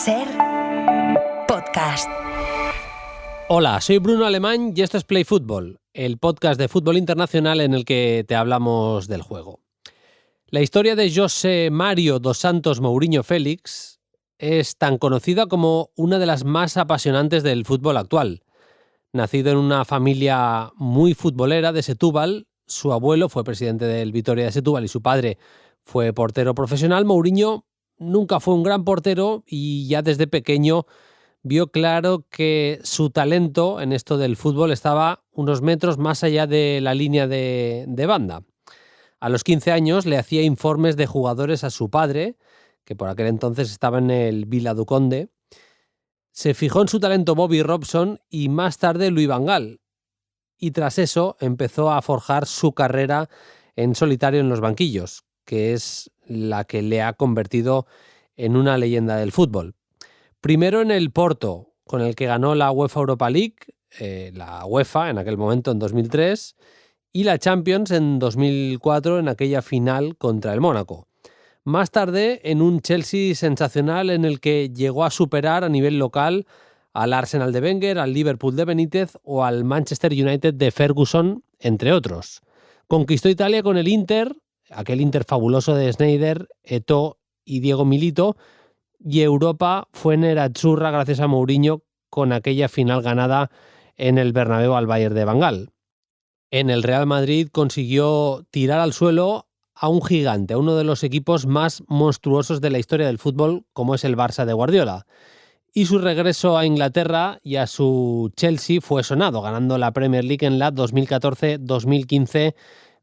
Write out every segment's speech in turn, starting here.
SER Podcast. Hola, soy Bruno Alemán y esto es Play Fútbol, el podcast de fútbol internacional en el que te hablamos del juego. La historia de José Mário dos Santos Mourinho Félix es tan conocida como una de las más apasionantes del fútbol actual. Nacido en una familia muy futbolera de Setúbal, su abuelo fue presidente del Vitória de Setúbal y su padre fue portero profesional. Mourinho nunca fue un gran portero y ya desde pequeño vio claro que su talento en esto del fútbol estaba unos metros más allá de la línea de banda. A los 15 años le hacía informes de jugadores a su padre, que por aquel entonces estaba en el Vila do Conde. Se fijó en su talento Bobby Robson y más tarde Louis van Gaal. Y tras eso empezó a forjar su carrera en solitario en los banquillos, que es la que le ha convertido en una leyenda del fútbol. Primero en el Porto, con el que ganó la UEFA Europa League, la UEFA en aquel momento en 2003, y la Champions en 2004 en aquella final contra el Mónaco. Más tarde en un Chelsea sensacional en el que llegó a superar a nivel local al Arsenal de Wenger, al Liverpool de Benítez o al Manchester United de Ferguson, entre otros. Conquistó Italia con el Inter, aquel Inter fabuloso de Sneijder, Eto'o y Diego Milito, y Europa fue nerazzurra gracias a Mourinho con aquella final ganada en el Bernabéu al Bayern de Van Gaal. En el Real Madrid consiguió tirar al suelo a un gigante, a uno de los equipos más monstruosos de la historia del fútbol, como es el Barça de Guardiola. Y su regreso a Inglaterra y a su Chelsea fue sonado, ganando la Premier League en la 2014-2015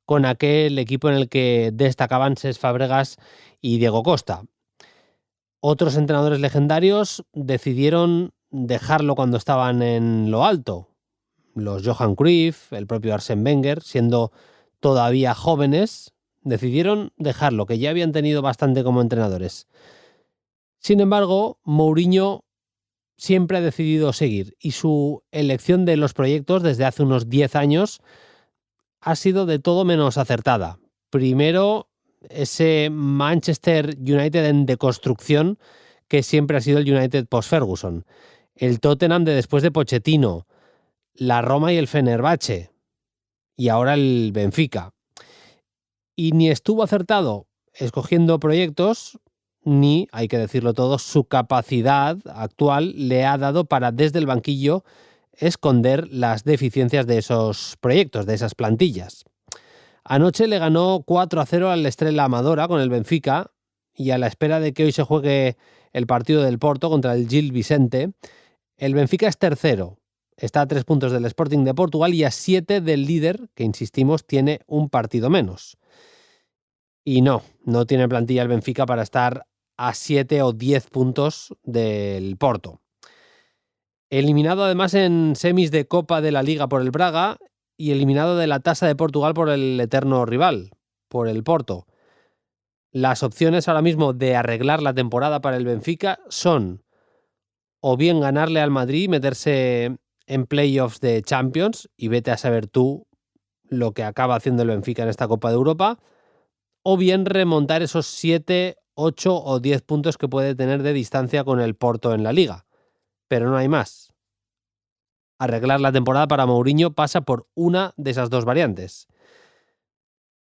con aquel equipo en el que destacaban Cesc Fabregas y Diego Costa. Otros entrenadores legendarios decidieron dejarlo cuando estaban en lo alto. Los Johan Cruyff, el propio Arsène Wenger, siendo todavía jóvenes, decidieron dejarlo, que ya habían tenido bastante como entrenadores. Sin embargo, Mourinho siempre ha decidido seguir y su elección de los proyectos desde hace unos 10 años ha sido de todo menos acertada. Primero, ese Manchester United en deconstrucción que siempre ha sido el United post-Ferguson. El Tottenham de después de Pochettino, la Roma y el Fenerbahce y ahora el Benfica. Y ni estuvo acertado escogiendo proyectos, ni, hay que decirlo todo, su capacidad actual le ha dado para desde el banquillo esconder las deficiencias de esos proyectos, de esas plantillas. Anoche le ganó 4-0 al Estrella Amadora con el Benfica y a la espera de que hoy se juegue el partido del Porto contra el Gil Vicente, el Benfica es tercero. Está a 3 puntos del Sporting de Portugal y a 7 del líder, que insistimos, tiene un partido menos. Y no tiene plantilla el Benfica para estar a 7 o 10 puntos del Porto. Eliminado además en semis de Copa de la Liga por el Braga y eliminado de la Tasa de Portugal por el eterno rival, por el Porto. Las opciones ahora mismo de arreglar la temporada para el Benfica son o bien ganarle al Madrid y meterse en playoffs de Champions, y vete a saber tú lo que acaba haciendo el Benfica en esta Copa de Europa, o bien remontar esos 7, 8 o 10 puntos que puede tener de distancia con el Porto en la Liga. Pero no hay más. Arreglar la temporada para Mourinho pasa por una de esas dos variantes.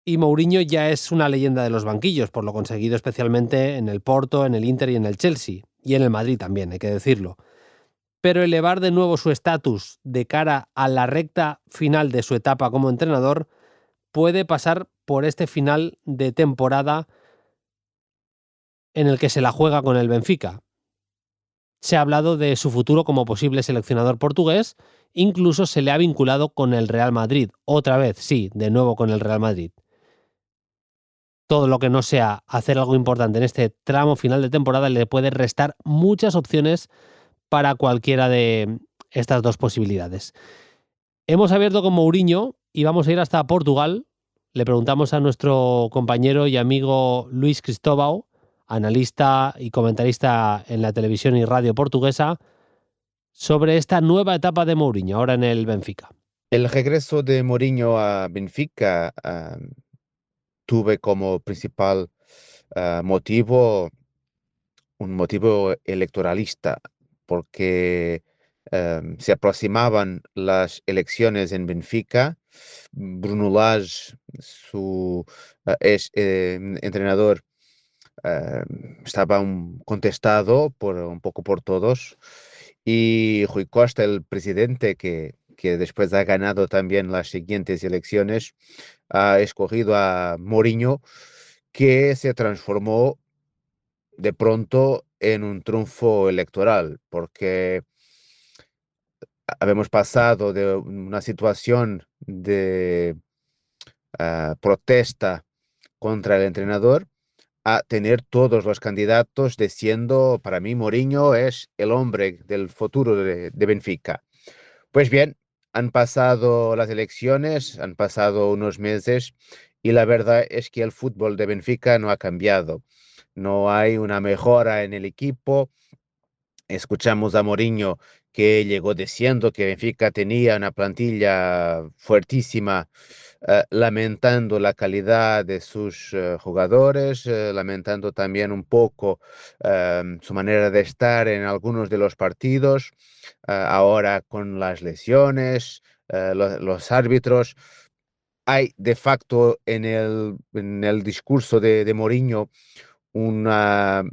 Y Mourinho ya es una leyenda de los banquillos, por lo conseguido especialmente en el Porto, en el Inter y en el Chelsea. Y en el Madrid también, hay que decirlo. Pero elevar de nuevo su estatus de cara a la recta final de su etapa como entrenador puede pasar por este final de temporada en el que se la juega con el Benfica. Se ha hablado de su futuro como posible seleccionador portugués, incluso se le ha vinculado con el Real Madrid. Otra vez, sí, de nuevo con el Real Madrid. Todo lo que no sea hacer algo importante en este tramo final de temporada le puede restar muchas opciones para cualquiera de estas dos posibilidades. Hemos abierto con Mourinho y vamos a ir hasta Portugal. Le preguntamos a nuestro compañero y amigo Luís Cristóvão, analista y comentarista en la televisión y radio portuguesa, sobre esta nueva etapa de Mourinho, ahora en el Benfica. El regreso de Mourinho a Benfica tuve como principal motivo un motivo electoralista, porque se aproximaban las elecciones en Benfica. Bruno Lage, su entrenador, eh, estaba contestado un poco por todos. Y Rui Costa, el presidente, que después ha ganado también las siguientes elecciones, ha escogido a Mourinho, que se transformó de pronto en un triunfo electoral, porque habíamos pasado de una situación de protesta contra el entrenador a tener todos los candidatos diciendo, para mí Mourinho es el hombre del futuro de Benfica. Pues bien, han pasado las elecciones, han pasado unos meses y la verdad es que el fútbol de Benfica no ha cambiado. No hay una mejora en el equipo. Escuchamos a Mourinho que llegó diciendo que Benfica tenía una plantilla fuertísima, lamentando la calidad de sus jugadores, lamentando también un poco su manera de estar en algunos de los partidos, ahora con las lesiones, los árbitros. Hay de facto en el discurso de Mourinho una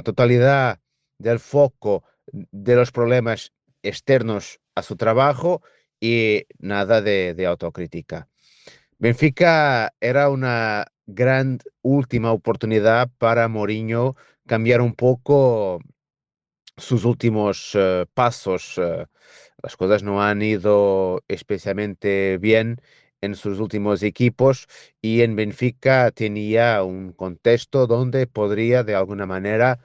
totalidad del foco de los problemas externos a su trabajo y nada de autocrítica. Benfica era una gran última oportunidad para Mourinho cambiar un poco sus últimos pasos. Las cosas no han ido especialmente bien en sus últimos equipos y en Benfica tenía un contexto donde podría de alguna manera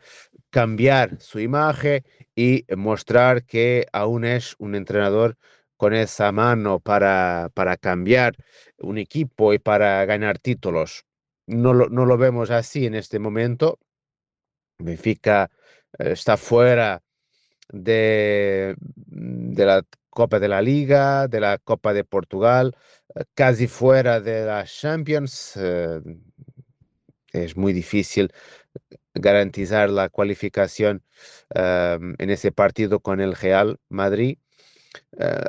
cambiar su imagen y mostrar que aún es un entrenador con esa mano para cambiar un equipo y para ganar títulos. No lo vemos así en este momento. Benfica está fuera de la Copa de la Liga, de la Copa de Portugal, casi fuera de la Champions. Es muy difícil garantizar la cualificación en ese partido con el Real Madrid,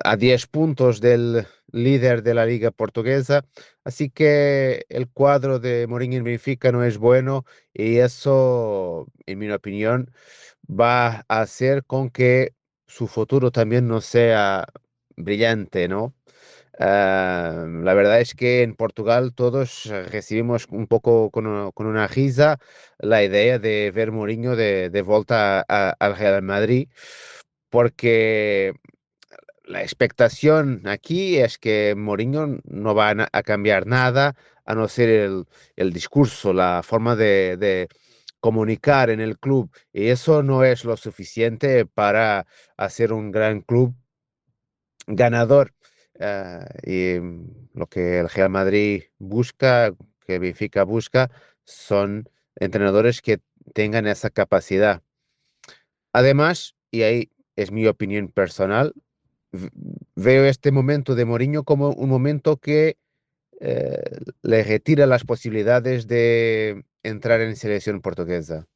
a 10 puntos del líder de la Liga Portuguesa. Así que el cuadro de Mourinho en Benfica no es bueno y eso, en mi opinión, va a hacer con que su futuro también no sea brillante, ¿no? La verdad es que en Portugal todos recibimos un poco con una risa la idea de ver Mourinho de vuelta al Real Madrid, porque la expectación aquí es que Mourinho no va a cambiar nada, a no ser el discurso, la forma de comunicar en el club, y eso no es lo suficiente para hacer un gran club ganador. Lo que el Real Madrid busca, que Benfica busca, son entrenadores que tengan esa capacidad. Además, y ahí es mi opinión personal, v- veo este momento de Mourinho como un momento que eh, le retira las posibilidades de entrar en selección portuguesa.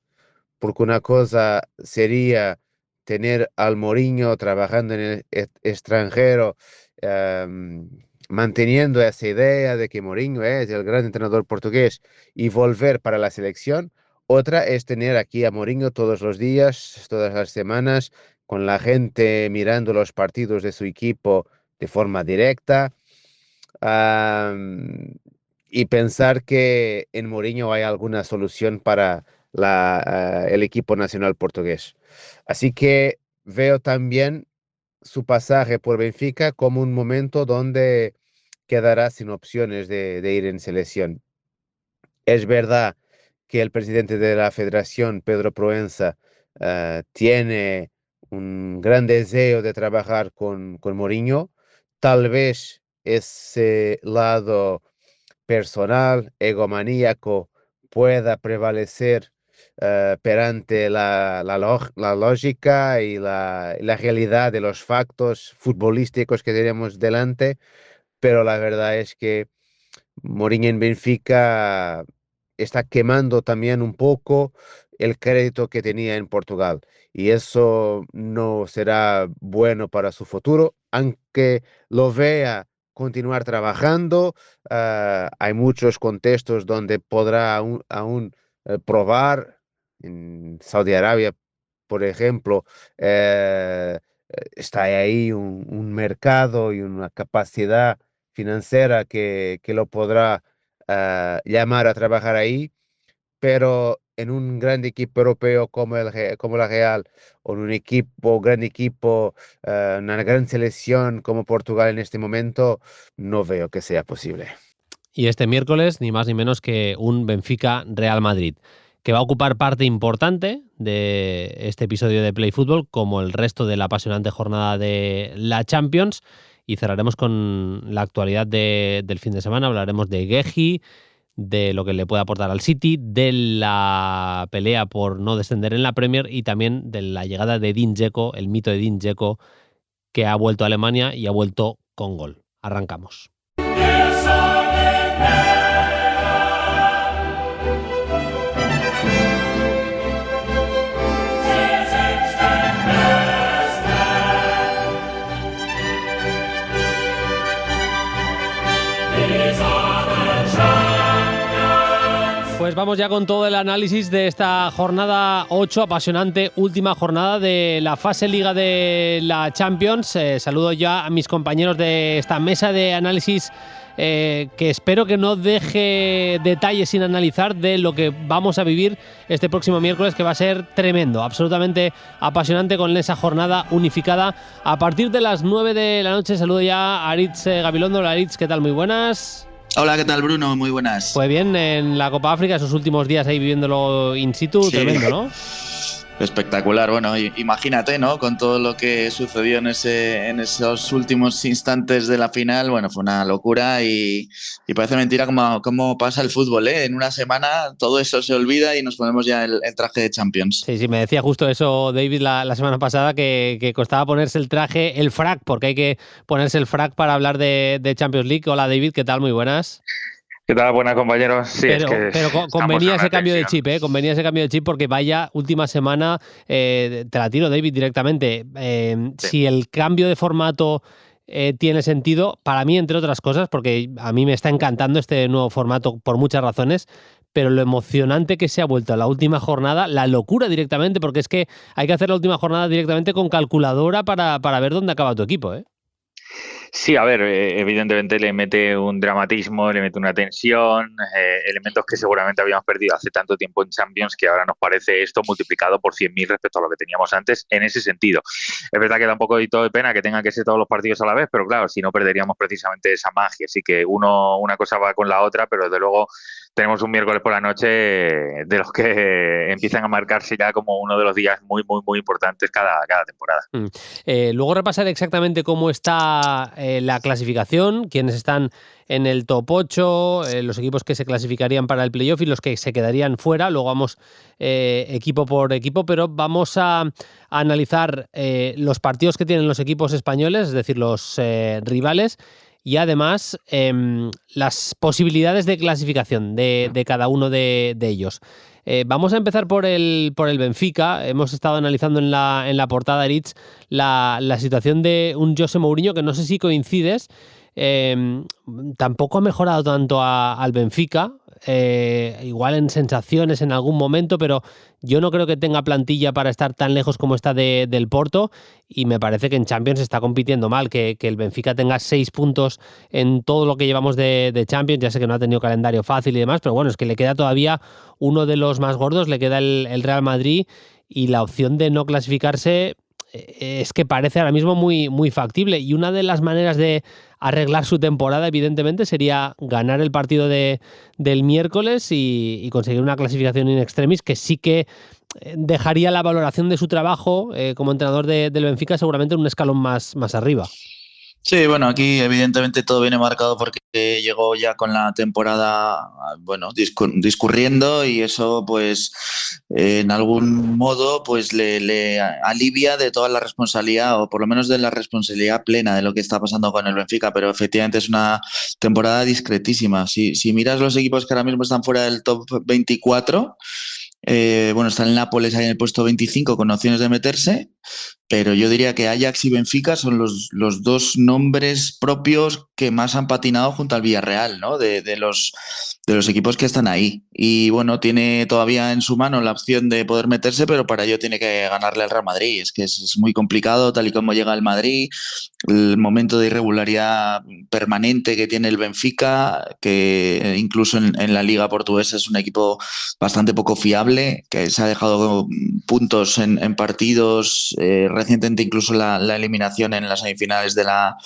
Porque una cosa sería tener al Mourinho trabajando en el extranjero, em, manteniendo esa idea de que Mourinho es el gran entrenador portugués y volver para la selección. Otra es tener aquí a Mourinho todos los días, todas las semanas, con la gente mirando los partidos de su equipo de forma directa, am, y pensar que en Mourinho hay alguna solución para el equipo nacional portugués. Así que veo también su pasaje por Benfica como un momento donde quedará sin opciones de ir en selección. Es verdad que el presidente de la federación, Pedro Proenza, tiene un gran deseo de trabajar con Mourinho. Tal vez ese lado personal, egomaníaco, pueda prevalecer perante la lógica y la realidad de los factos futbolísticos que tenemos delante, pero la verdad es que Mourinho en Benfica está quemando también un poco el crédito que tenía en Portugal. Y eso no será bueno para su futuro, aunque lo vea continuar trabajando. Hay muchos contextos donde podrá aún probar. En Saudi Arabia, por ejemplo, eh, está ahí un mercado y una capacidad financiera que lo podrá llamar a trabajar ahí, pero en un gran equipo europeo como la Real, o en gran equipo, una gran selección como Portugal en este momento, no veo que sea posible. Y este miércoles, ni más ni menos que un Benfica-Real Madrid, que va a ocupar parte importante de este episodio de Play Fútbol, como el resto de la apasionante jornada de la Champions. Y cerraremos con la actualidad del fin de semana. Hablaremos de Guehi, de lo que le puede aportar al City, de la pelea por no descender en la Premier y también de la llegada de Edin Dzeko, el mito de Edin Dzeko, que ha vuelto a Alemania y ha vuelto con gol. Arrancamos. Pues vamos ya con todo el análisis de esta jornada 8, apasionante última jornada de la fase Liga de la Champions. Saludo ya a mis compañeros de esta mesa de análisis, que espero que no deje detalles sin analizar de lo que vamos a vivir este próximo miércoles, que va a ser tremendo, absolutamente apasionante, con esa jornada unificada a partir de las 9 de la noche. Saludo ya a Aritz Gabilondo. Hola Aritz, ¿qué tal? Muy buenas. Hola, ¿qué tal, Bruno? Muy buenas. Pues bien, en la Copa África, esos últimos días ahí viviéndolo in situ, sí. Tremendo, ¿no? Espectacular. Bueno, imagínate, ¿no? Con todo lo que sucedió en esos últimos instantes de la final, bueno, fue una locura y parece mentira cómo pasa el fútbol, ¿eh? En una semana todo eso se olvida y nos ponemos ya el traje de Champions. Sí, me decía justo eso David la semana pasada, que costaba ponerse el traje, el frac, porque hay que ponerse el frac para hablar de Champions League. Hola David, ¿qué tal? Muy buenas. ¿Qué tal? Buenas, compañeros. Sí, pero convenía ese cambio de chip, convenía ese cambio de chip, porque vaya última semana, te la tiro, David, directamente. Sí. Si el cambio de formato tiene sentido, para mí, entre otras cosas, porque a mí me está encantando este nuevo formato por muchas razones, pero lo emocionante que se ha vuelto a la última jornada, la locura directamente, porque es que hay que hacer la última jornada directamente con calculadora para ver dónde acaba tu equipo, ¿eh? Sí, a ver, evidentemente le mete un dramatismo, le mete una tensión, elementos que seguramente habíamos perdido hace tanto tiempo en Champions, que ahora nos parece esto multiplicado por 100.000 respecto a lo que teníamos antes en ese sentido. Es verdad que da un poco de pena que tengan que ser todos los partidos a la vez, pero claro, si no perderíamos precisamente esa magia. Así que una cosa va con la otra, pero desde luego tenemos un miércoles por la noche de los que empiezan a marcarse ya como uno de los días muy, muy, muy importantes cada temporada. Luego repasar exactamente cómo está la clasificación, quiénes están en el top 8, los equipos que se clasificarían para el playoff y los que se quedarían fuera. Luego vamos equipo por equipo, pero vamos a analizar los partidos que tienen los equipos españoles, es decir, los rivales, y además las posibilidades de clasificación de cada uno de ellos. Vamos a empezar por el Benfica. Hemos estado analizando en la portada, Aritz, la situación de un José Mourinho, que no sé si coincides, tampoco ha mejorado tanto al Benfica, igual en sensaciones en algún momento, pero yo no creo que tenga plantilla para estar tan lejos como está del Porto, y me parece que en Champions está compitiendo mal, que el Benfica tenga 6 puntos en todo lo que llevamos de Champions. Ya sé que no ha tenido calendario fácil y demás, pero bueno, es que le queda todavía uno de los más gordos, le queda el Real Madrid, y la opción de no clasificarse es que parece ahora mismo muy, muy factible, y una de las maneras de arreglar su temporada, evidentemente, sería ganar el partido del miércoles y conseguir una clasificación in extremis, que sí que dejaría la valoración de su trabajo como entrenador del Benfica seguramente en un escalón más arriba. Sí, bueno, aquí evidentemente todo viene marcado porque llegó ya con la temporada, bueno, discurriendo, y eso pues en algún modo pues le alivia de toda la responsabilidad, o por lo menos de la responsabilidad plena de lo que está pasando con el Benfica, pero efectivamente es una temporada discretísima. Si miras los equipos que ahora mismo están fuera del top 24, Bueno, está el Nápoles ahí en el puesto 25 con opciones de meterse, pero yo diría que Ajax y Benfica son los dos nombres propios que más han patinado junto al Villarreal, ¿no? De los equipos que están ahí. Y bueno, tiene todavía en su mano la opción de poder meterse, pero para ello tiene que ganarle al Real Madrid. Es que es muy complicado, tal y como llega el Madrid, el momento de irregularidad permanente que tiene el Benfica, que incluso en la Liga Portuguesa es un equipo bastante poco fiable, que se ha dejado puntos en partidos, recientemente incluso la eliminación en las semifinales de la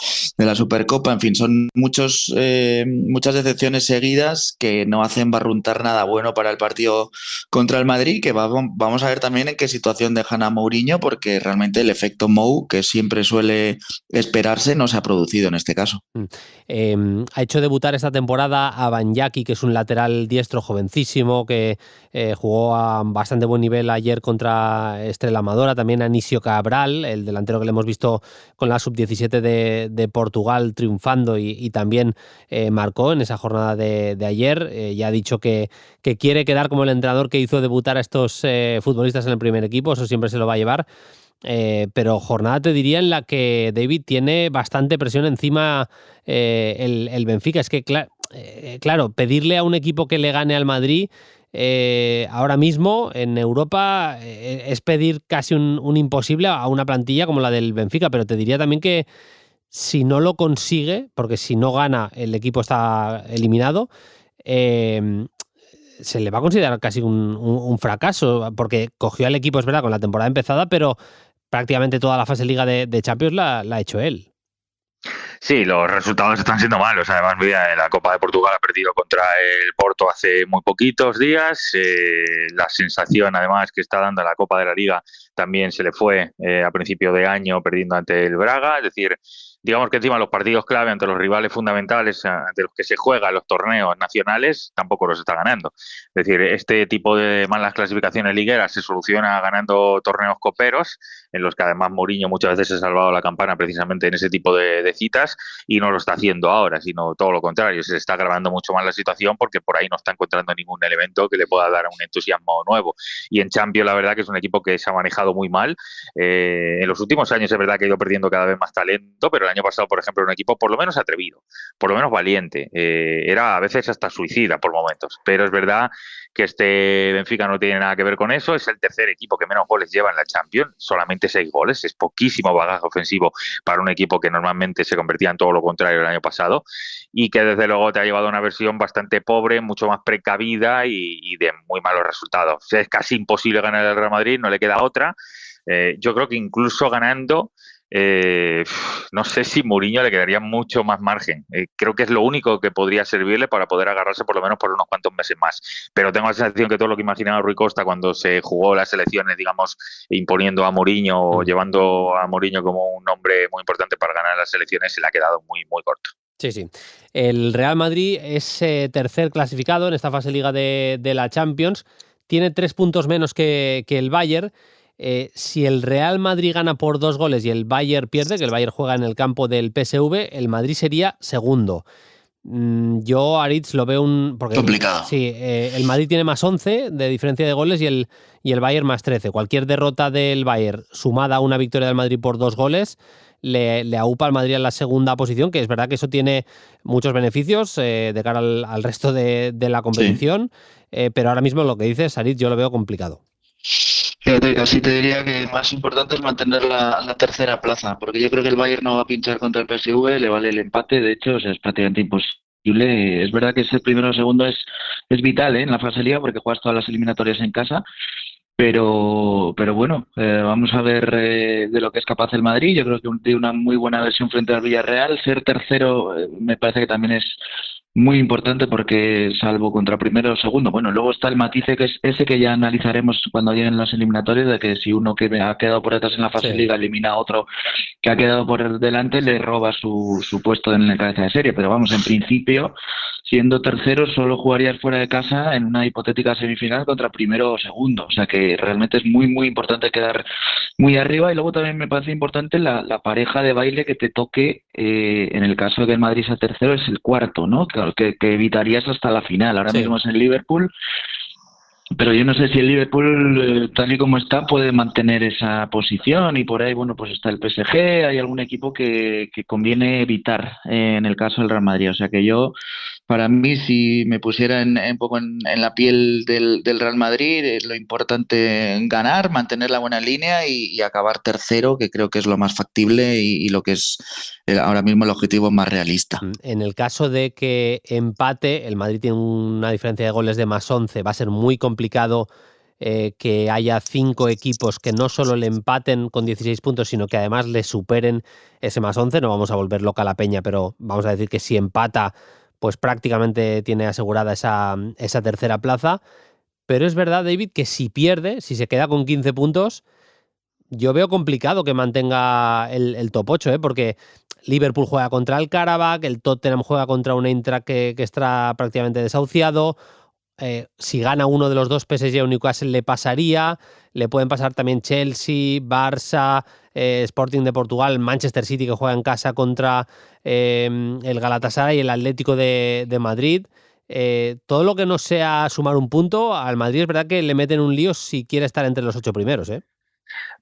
Supercopa. En fin, son muchas decepciones seguidas que no hacen barruntar nada bueno para el partido contra el Madrid, que vamos a ver también en qué situación dejan a Mourinho, porque realmente el efecto Mou, que siempre suele esperarse, no se ha producido en este caso. Ha hecho debutar esta temporada a Banyaki, que es un lateral diestro jovencísimo, que jugó a bastante buen nivel ayer contra Estrela Amadora, también a Anísio Cabral, el delantero que le hemos visto con la sub-17 de Portugal triunfando y también marcó en esa jornada de ayer. Ya ha dicho que quiere quedar como el entrenador que hizo debutar a estos futbolistas en el primer equipo, eso siempre se lo va a llevar. Pero jornada, te diría, en la que David tiene bastante presión encima el Benfica. Es que, claro, pedirle a un equipo que le gane al Madrid ahora mismo en Europa es pedir casi un imposible a una plantilla como la del Benfica, pero te diría también que si no lo consigue, porque si no gana el equipo está eliminado, se le va a considerar casi un fracaso, porque cogió al equipo, es verdad, con la temporada empezada, pero prácticamente toda la fase Liga de Champions la ha hecho él. Sí, los resultados están siendo malos. Además, mira, la Copa de Portugal ha perdido contra el Porto hace muy poquitos días. La sensación, además, que está dando la Copa de la Liga también se le fue a principio de año perdiendo ante el Braga. Es decir, digamos que encima los partidos clave ante los rivales fundamentales, ante los que se juegan los torneos nacionales, tampoco los está ganando. Es decir, este tipo de malas clasificaciones ligueras se soluciona ganando torneos coperos, en los que además Mourinho muchas veces ha salvado la campana precisamente en ese tipo de citas, y no lo está haciendo ahora, sino todo lo contrario. Se está agravando mucho más la situación porque por ahí no está encontrando ningún elemento que le pueda dar un entusiasmo nuevo. Y en Champions, la verdad que es un equipo que se ha manejado muy mal. En los últimos años es verdad que ha ido perdiendo cada vez más talento, pero el año pasado, por ejemplo, era un equipo por lo menos atrevido, por lo menos valiente. Era a veces hasta suicida por momentos, pero es verdad que este Benfica no tiene nada que ver con eso. Es el tercer equipo que menos goles lleva en la Champions, solamente 6 goles, es poquísimo bagaje ofensivo para un equipo que normalmente se convertía en todo lo contrario el año pasado, y que desde luego te ha llevado a una versión bastante pobre, mucho más precavida y de muy malos resultados. Es casi imposible ganar el Real Madrid, no le queda otra. Yo creo que incluso ganando, no sé si Mourinho le quedaría mucho más margen. Creo que es lo único que podría servirle para poder agarrarse por lo menos por unos cuantos meses más. Pero tengo la sensación que todo lo que imaginaba Rui Costa cuando se jugó las elecciones, digamos, imponiendo a Mourinho o llevando a Mourinho como un hombre muy importante para ganar las elecciones, se le ha quedado muy, muy corto. Sí, sí. El Real Madrid es tercer clasificado en esta fase Liga de la Champions. Tiene 3 puntos menos que el Bayern. Si el Real Madrid gana por 2 goles y el Bayern pierde, que el Bayern juega en el campo del PSV, el Madrid sería segundo. Yo, Aritz, lo veo complicado. Sí, el Madrid tiene más 11 de diferencia de goles y el Bayern más 13. Cualquier derrota del Bayern sumada a una victoria del Madrid por 2 goles le aupa al Madrid en la segunda posición, que es verdad que eso tiene muchos beneficios de cara al resto de la competición, sí. Pero ahora mismo lo que dices, Aritz, yo lo veo complicado. Fíjate, casi te diría que más importante es mantener la tercera plaza, porque yo creo que el Bayern no va a pinchar contra el PSV, le vale el empate, de hecho, o sea, es prácticamente imposible. Es verdad que ese primero o segundo es vital, en la fase Liga, porque juegas todas las eliminatorias en casa, pero bueno, vamos a ver de lo que es capaz el Madrid. Yo creo que de una muy buena versión frente al Villarreal. Ser tercero me parece que también es muy importante, porque salvo contra primero o segundo, bueno, luego está el matiz que es ese que ya analizaremos cuando lleguen las eliminatorias, de que si uno que ha quedado por detrás en la fase Liga elimina a otro que ha quedado por delante, le roba su puesto en la cabeza de serie. Pero vamos, en principio, siendo tercero, solo jugarías fuera de casa en una hipotética semifinal contra primero o segundo. O sea que realmente es muy, muy importante quedar muy arriba. Y luego también me parece importante la pareja de baile que te toque, en el caso de que el Madrid sea tercero, es el cuarto, ¿no? Que evitarías hasta la final. Ahora mismo es el Liverpool. Pero yo no sé si el Liverpool, tal y como está, puede mantener esa posición y por ahí, bueno, pues está el PSG, hay algún equipo que conviene evitar en el caso del Real Madrid. O sea que yo, para mí, si me pusiera un poco en la piel del Real Madrid, es lo importante ganar, mantener la buena línea y acabar tercero, que creo que es lo más factible y lo que es ahora mismo el objetivo más realista. En el caso de que empate, el Madrid tiene una diferencia de goles de +11, va a ser muy complicado que haya 5 equipos que no solo le empaten con 16 puntos, sino que además le superen ese +11. No vamos a volver loca la peña, pero vamos a decir que si empata, pues prácticamente tiene asegurada esa tercera plaza. Pero es verdad, David, que si pierde, si se queda con 15 puntos, yo veo complicado que mantenga el top 8, porque Liverpool juega contra el Karabakh, el Tottenham juega contra un Eintracht que está prácticamente desahuciado. Si gana uno de los dos, PSG o Newcastle le pasaría. Le pueden pasar también Chelsea, Barça, Sporting de Portugal, Manchester City, que juega en casa contra el Galatasaray y el Atlético de Madrid. Todo lo que no sea sumar un punto, al Madrid es verdad que le meten un lío si quiere estar entre los 8 primeros, ¿eh?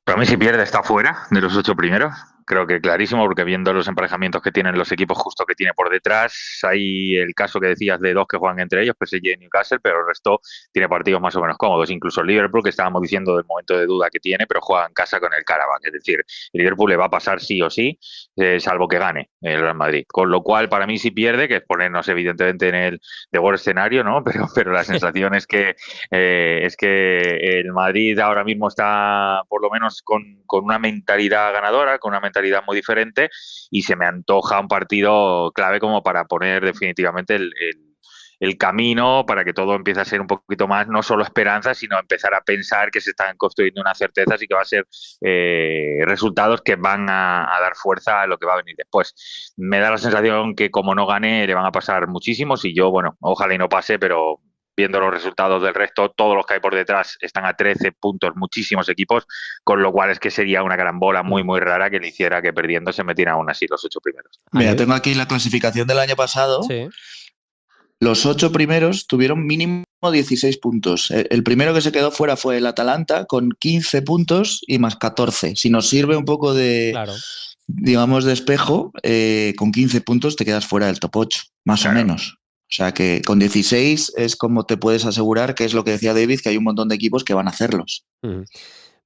Para mí, si pierde, está fuera de los 8 primeros. Creo que clarísimo, porque viendo los emparejamientos que tienen los equipos justo que tiene por detrás, hay el caso que decías de dos que juegan entre ellos, PSG y Newcastle, pero el resto tiene partidos más o menos cómodos. Incluso el Liverpool, que estábamos diciendo del momento de duda que tiene, pero juega en casa con el Karabakh. Es decir, el Liverpool le va a pasar sí o sí, salvo que gane el Real Madrid. Con lo cual, para mí, si pierde, que es ponernos evidentemente en el peor escenario, ¿no? Pero la sensación es que el Madrid ahora mismo está, por lo menos, con una mentalidad ganadora, con una mentalidad muy diferente, y se me antoja un partido clave como para poner definitivamente el camino para que todo empiece a ser un poquito más, no solo esperanza, sino empezar a pensar que se están construyendo unas certezas y que va a ser resultados que van a dar fuerza a lo que va a venir después. Me da la sensación que como no gane le van a pasar muchísimos, y yo, bueno, ojalá y no pase, pero viendo los resultados del resto, todos los que hay por detrás están a 13 puntos, muchísimos equipos, con lo cual es que sería una gran bola muy, muy rara que le hiciera que perdiendo se metieran aún así los 8 primeros. Mira, tengo aquí la clasificación del año pasado. Sí. Los 8 primeros tuvieron mínimo 16 puntos. El primero que se quedó fuera fue el Atalanta con 15 puntos y más 14. Si nos sirve un poco de, Claro, digamos, de espejo, con 15 puntos te quedas fuera del top 8, más o menos. O sea que con 16 es como te puedes asegurar, que es lo que decía David, que hay un montón de equipos que van a hacerlos.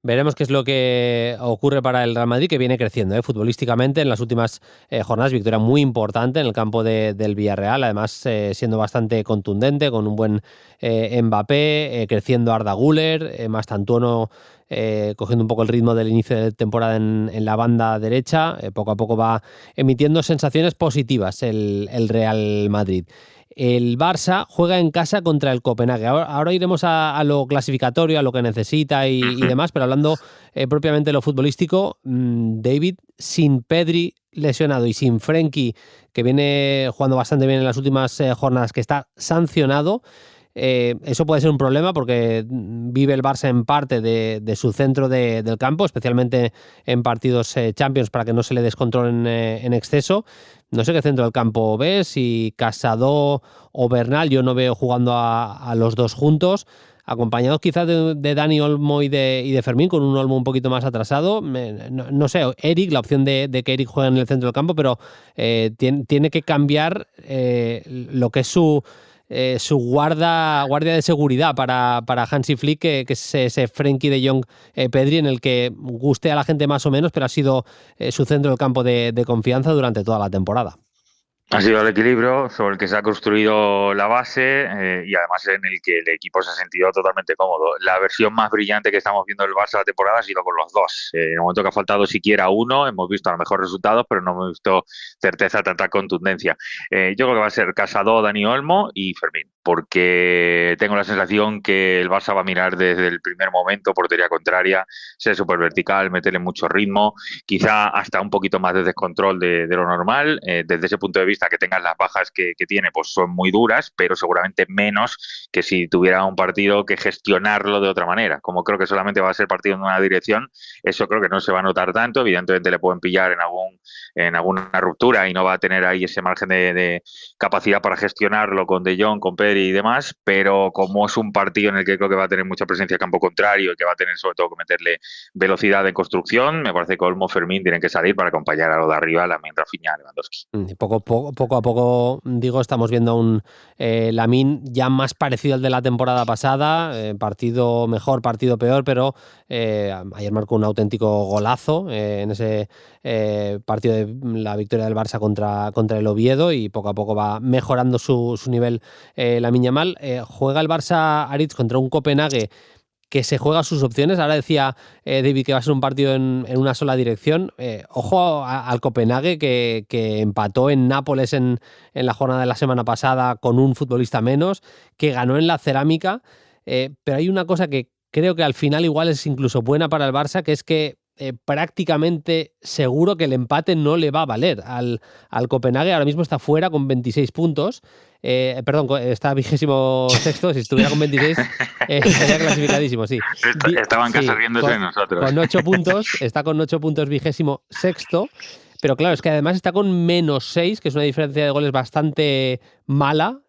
Veremos qué es lo que ocurre para el Real Madrid, que viene creciendo futbolísticamente en las últimas jornadas. Victoria muy importante en el campo del Villarreal, además siendo bastante contundente, con un buen Mbappé, creciendo Arda Güler, Mastantuono cogiendo un poco el ritmo del inicio de temporada en la banda derecha. Poco a poco va emitiendo sensaciones positivas el Real Madrid. El Barça juega en casa contra el Copenhague. Ahora iremos a lo clasificatorio, a lo que necesita y demás, pero hablando propiamente de lo futbolístico, David, sin Pedri lesionado y sin Frenkie, que viene jugando bastante bien en las últimas jornadas, que está sancionado, eso puede ser un problema porque vive el Barça en parte de su centro del campo, especialmente en partidos Champions, para que no se le descontrolen en exceso. No sé qué centro del campo ves, si Casado o Bernal. Yo no veo jugando a los dos juntos, acompañados quizás de Dani Olmo y de Fermín, con un Olmo un poquito más atrasado. No sé, Eric, la opción de que Eric juegue en el centro del campo, pero tiene que cambiar lo que es su guardia de seguridad para Hansi Flick, que es ese Frenkie de Jong Pedri, en el que guste a la gente más o menos, pero ha sido su centro del campo de confianza durante toda la temporada. Ha sido el equilibrio sobre el que se ha construido la base y además en el que el equipo se ha sentido totalmente cómodo. La versión más brillante que estamos viendo del Barça la temporada ha sido con los dos. En el momento que ha faltado siquiera uno, hemos visto a lo mejor resultados, pero no hemos visto certeza, tanta contundencia. Yo creo que va a ser Casado, Dani Olmo y Fermín, porque tengo la sensación que el Barça va a mirar desde el primer momento portería contraria, ser súper vertical, meterle mucho ritmo, quizá hasta un poquito más de descontrol de lo normal. Desde ese punto de vista, vista que tengas las bajas que tiene, pues son muy duras, pero seguramente menos que si tuviera un partido que gestionarlo de otra manera. Como creo que solamente va a ser partido en una dirección, eso creo que no se va a notar tanto. Evidentemente le pueden pillar en alguna ruptura y no va a tener ahí ese margen de capacidad para gestionarlo con De Jong, con Pedri y demás, pero como es un partido en el que creo que va a tener mucha presencia de campo contrario y que va a tener sobre todo que meterle velocidad en construcción, me parece que Olmo, Fermín tienen que salir para acompañar a lo de arriba, mientras Rafinha, Lewandowski. Poco a poco, digo, estamos viendo un Lamine ya más parecido al de la temporada pasada, partido mejor, partido peor, pero ayer marcó un auténtico golazo en ese partido de la victoria del Barça contra el Oviedo, y poco a poco va mejorando su nivel Lamine Yamal. Juega el Barça, Aritz, contra un Copenhague que se juega sus opciones. Ahora decía David que va a ser un partido en una sola dirección. Ojo al Copenhague que empató en Nápoles en la jornada de la semana pasada con un futbolista menos, que ganó en la Cerámica, pero hay una cosa que creo que al final igual es incluso buena para el Barça, que es que prácticamente seguro que el empate no le va a valer al Copenhague. Ahora mismo está fuera con 26 puntos. Perdón, está 26º. Si estuviera con 26 estaría clasificadísimo, sí. Estaban casi riéndose de nosotros. Con 8 puntos, está con 8 puntos 26º. Pero claro, es que además está con -6, que es una diferencia de goles bastante mala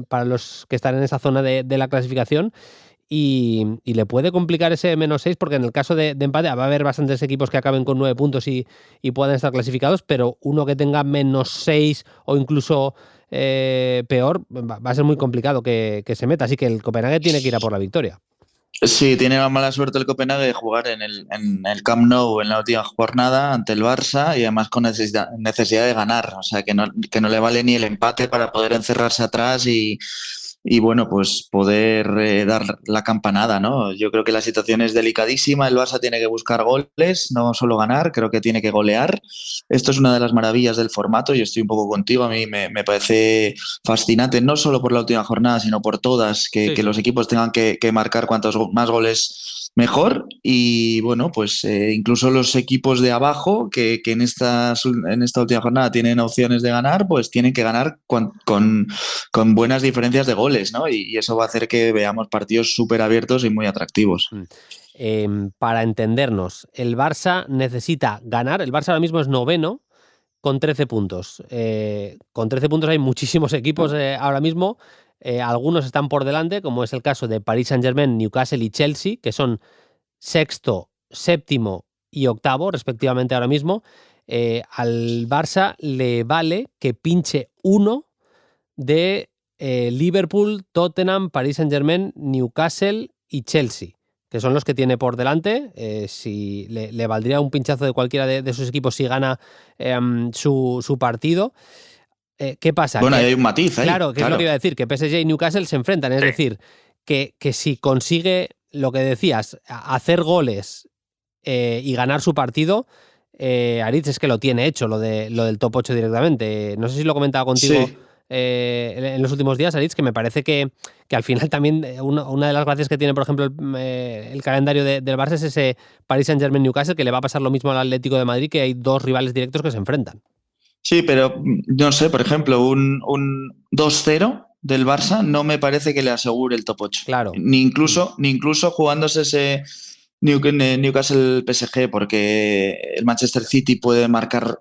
para los que están en esa zona de la clasificación. Y le puede complicar ese -6, porque en el caso de empate va a haber bastantes equipos que acaben con 9 puntos y puedan estar clasificados, pero uno que tenga -6 o incluso peor, va a ser muy complicado que se meta. Así que el Copenhague tiene que ir a por la victoria. Sí, tiene la mala suerte el Copenhague de jugar en el Camp Nou en la última jornada ante el Barça, y además con necesidad de ganar. O sea, que no le vale ni el empate para poder encerrarse atrás y bueno, pues poder dar la campanada, ¿no? Yo creo que la situación es delicadísima. El Barça tiene que buscar goles, no solo ganar, creo que tiene que golear. Esto es una de las maravillas del formato y estoy un poco contigo. A mí me parece fascinante, no solo por la última jornada, sino por todas, que los equipos tengan que marcar cuantos más goles mejor. Y bueno, pues incluso los equipos de abajo que en esta última jornada tienen opciones de ganar, pues tienen que ganar con buenas diferencias de goles, ¿no? Y eso va a hacer que veamos partidos súper abiertos y muy atractivos. Para entendernos, el Barça necesita ganar. El Barça ahora mismo es 9º con 13 puntos. Con 13 puntos hay muchísimos equipos ahora mismo. Algunos están por delante, como es el caso de Paris Saint-Germain, Newcastle y Chelsea, que son 6º, 7º y 8º respectivamente ahora mismo. Al Barça le vale que pinche uno de Liverpool, Tottenham, Paris Saint-Germain, Newcastle y Chelsea, que son los que tiene por delante. Si le valdría un pinchazo de cualquiera de esos equipos si gana su partido. ¿Qué pasa? Bueno, hay un matiz ahí. Claro, es lo que iba a decir, que PSG y Newcastle se enfrentan. Es decir, que si consigue lo que decías, hacer goles y ganar su partido, Aritz, es que lo tiene hecho, lo del top 8 directamente. No sé si lo comentaba contigo. Sí. En los últimos días, Aritz, que me parece que al final también una de las gracias que tiene, por ejemplo, el calendario del Barça es ese Paris Saint-Germain-Newcastle, que le va a pasar lo mismo al Atlético de Madrid, que hay dos rivales directos que se enfrentan. Sí, pero no sé, por ejemplo, un 2-0 del Barça no me parece que le asegure el top 8. Claro. Ni incluso jugándose ese Newcastle-PSG, porque el Manchester City puede marcar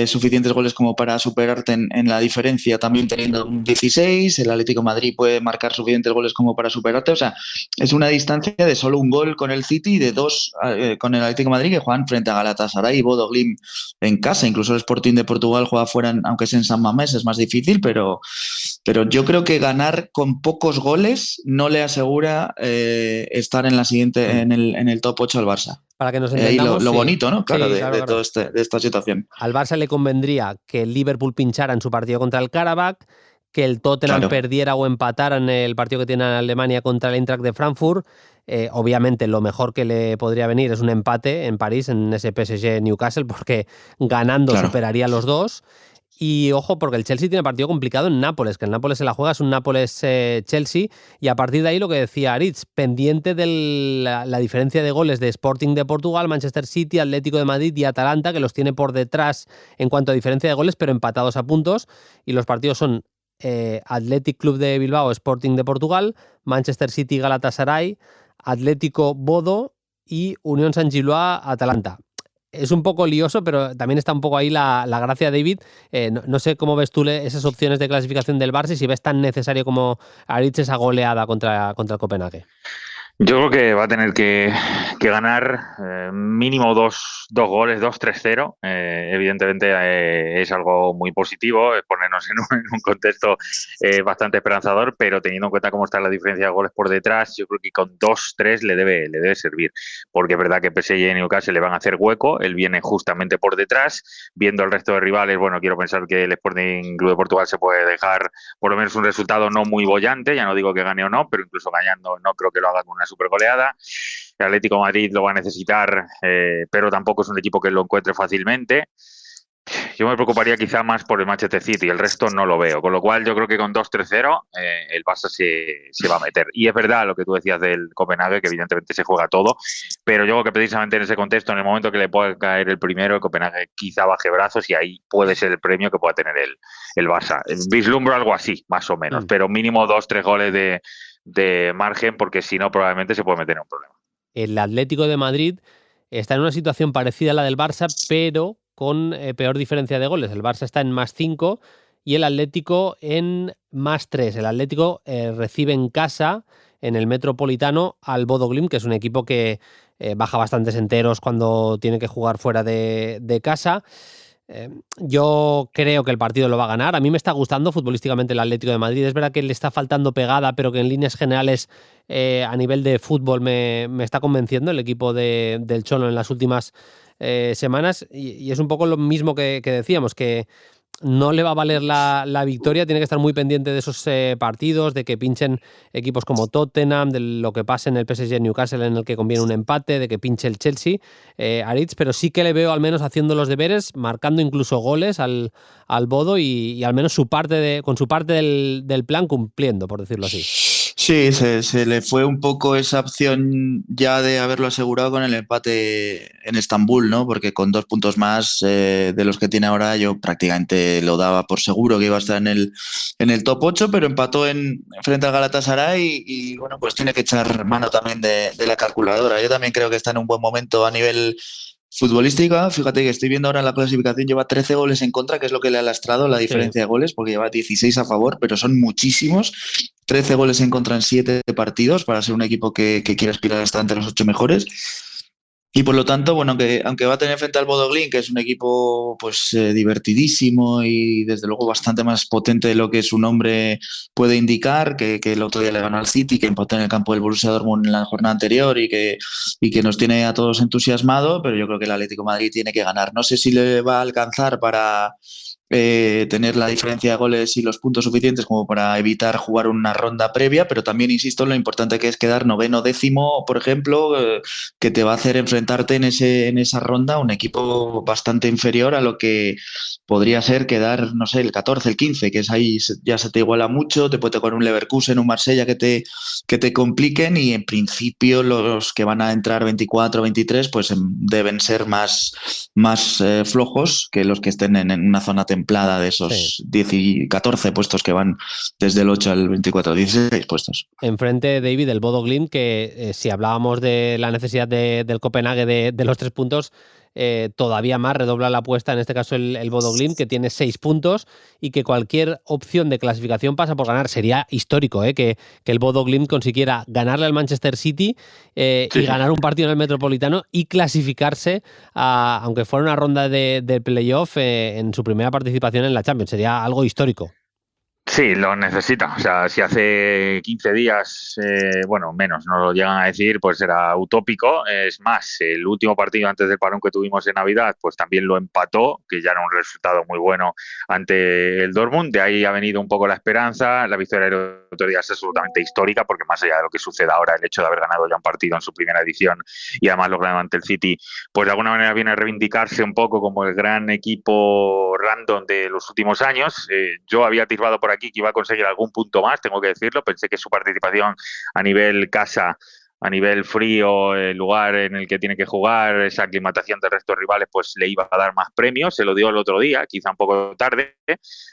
suficientes goles como para superarte en la diferencia, también teniendo un 16. El Atlético de Madrid puede marcar suficientes goles como para superarte. O sea, es una distancia de solo un gol con el City y de 2 con el Atlético de Madrid, que juegan frente a Galatasaray y Bodo Glimt en casa. Incluso el Sporting de Portugal juega fuera, aunque es en San Mamés, es más difícil, pero yo creo que ganar con pocos goles no le asegura estar en la siguiente, en el top 8 al Barça. Para que nos entendamos, lo bonito, ¿no? Claro, sí, de toda esta situación. Al Barça le convendría que el Liverpool pinchara en su partido contra el Karabakh, que el Tottenham perdiera o empatara en el partido que tiene en Alemania contra el Eintracht de Frankfurt. Obviamente lo mejor que le podría venir es un empate en París, en ese PSG Newcastle, porque ganando superaría a los dos. Y ojo, porque el Chelsea tiene partido complicado en Nápoles, que el Nápoles se la juega, es un Nápoles-Chelsea, y a partir de ahí lo que decía Aritz, pendiente de la diferencia de goles de Sporting de Portugal, Manchester City, Atlético de Madrid y Atalanta, que los tiene por detrás en cuanto a diferencia de goles, pero empatados a puntos, y los partidos son Athletic Club de Bilbao, Sporting de Portugal, Manchester City, Galatasaray, Atlético Bodo y Unión San Gilois, Atalanta. Es un poco lioso, pero también está un poco ahí la gracia, David. No sé cómo ves tú esas opciones de clasificación del Barça y si ves tan necesario como Aritz esa goleada contra el Copenhague. Yo creo que va a tener que ganar mínimo dos goles, 2-3-0. Evidentemente es algo muy positivo, es ponernos en un contexto bastante esperanzador, pero teniendo en cuenta cómo está la diferencia de goles por detrás, yo creo que con 2-3 le debe servir, porque es verdad que PSG y Newcastle le van a hacer hueco, él viene justamente por detrás, viendo el resto de rivales, bueno, quiero pensar que el Sporting Club de Portugal se puede dejar por lo menos un resultado no muy bollante, ya no digo que gane o no, pero incluso ganando no creo que lo haga con una super goleada. El Atlético de Madrid lo va a necesitar, pero tampoco es un equipo que lo encuentre fácilmente. Yo me preocuparía quizá más por el Manchester City, el resto no lo veo, con lo cual yo creo que con 2-3-0 el Barça se va a meter. Y es verdad lo que tú decías del Copenhague, que evidentemente se juega todo, pero yo creo que precisamente en ese contexto, en el momento que le pueda caer el primero, el Copenhague quizá baje brazos y ahí puede ser el premio que pueda tener el Barça. Vislumbro algo así, más o menos, pero mínimo 2-3 goles de margen, porque si no probablemente se puede meter en un problema. El Atlético de Madrid está en una situación parecida a la del Barça, pero con peor diferencia de goles. El Barça está en +5 y el Atlético en +3. El Atlético recibe en casa, en el Metropolitano, al Bodo Glimt, que es un equipo que baja bastantes enteros cuando tiene que jugar fuera de casa. Yo creo que el partido lo va a ganar. A mí me está gustando futbolísticamente el Atlético de Madrid. Es verdad que le está faltando pegada, pero que en líneas generales a nivel de fútbol me está convenciendo el equipo del Cholo en las últimas semanas. Y es un poco lo mismo que decíamos, que no le va a valer la victoria, tiene que estar muy pendiente de esos partidos, de que pinchen equipos como Tottenham, de lo que pase en el PSG Newcastle en el que conviene un empate, de que pinche el Chelsea, Aritz, pero sí que le veo al menos haciendo los deberes, marcando incluso goles al Bodo y al menos con su parte del plan cumpliendo, por decirlo así. Sí, se le fue un poco esa opción ya de haberlo asegurado con el empate en Estambul, ¿no? Porque con 2 puntos más de los que tiene ahora, yo prácticamente lo daba por seguro que iba a estar en el top 8, pero empató frente al Galatasaray y bueno, pues tiene que echar mano también de la calculadora. Yo también creo que está en un buen momento a nivel futbolística. Fíjate que estoy viendo ahora la clasificación, lleva 13 goles en contra, que es lo que le ha lastrado la diferencia de goles, porque lleva 16 a favor, pero son muchísimos. 13 goles en contra en 7 partidos para ser un equipo que quiere aspirar a estar entre los 8 mejores. Y por lo tanto, bueno, que aunque va a tener frente al Bodo Glimt, que es un equipo pues divertidísimo y desde luego bastante más potente de lo que su nombre puede indicar, que el otro día le ganó al City, que empató en el campo del Borussia Dortmund en la jornada anterior y que nos tiene a todos entusiasmados, pero yo creo que el Atlético de Madrid tiene que ganar. No sé si le va a alcanzar para tener la diferencia de goles y los puntos suficientes como para evitar jugar una ronda previa, pero también insisto en lo importante que es quedar noveno, décimo, por ejemplo, que te va a hacer enfrentarte en esa ronda a un equipo bastante inferior a lo que podría ser quedar, no sé, el 14, el 15, que es ahí ya se te iguala mucho, te puede tocar un Leverkusen, un Marsella que te compliquen y en principio los que van a entrar 24, 23 pues deben ser más flojos que los que estén en una zona templada de esos 10 y 14 puestos que van desde el 8 al 24, 16 puestos. Enfrente, David, el Bodo Glimt, que si hablábamos de la necesidad del Copenhague de los 3 puntos, todavía más redobla la apuesta, en este caso el Bodo Glimt, que tiene 6 puntos y que cualquier opción de clasificación pasa por ganar. Sería histórico que el Bodo Glimt consiguiera ganarle al Manchester City y ganar un partido en el Metropolitano y clasificarse, aunque fuera una ronda de playoff, en su primera participación en la Champions. Sería algo histórico. Sí, lo necesita. O sea, si hace 15 días, bueno, menos, no lo llegan a decir, pues era utópico. Es más, el último partido antes del parón que tuvimos en Navidad, pues también lo empató, que ya era un resultado muy bueno ante el Dortmund. De ahí ha venido un poco la esperanza. La victoria del otro día es absolutamente histórica, porque más allá de lo que sucede ahora, el hecho de haber ganado ya un partido en su primera edición y además lo ganado ante el City, pues de alguna manera viene a reivindicarse un poco como el gran equipo random de los últimos años. Yo había atisbado por aquí que iba a conseguir algún punto más, tengo que decirlo. Pensé que su participación a nivel casa, a nivel frío, el lugar en el que tiene que jugar, esa aclimatación del resto de rivales, pues le iba a dar más premios. Se lo dio el otro día, quizá un poco tarde,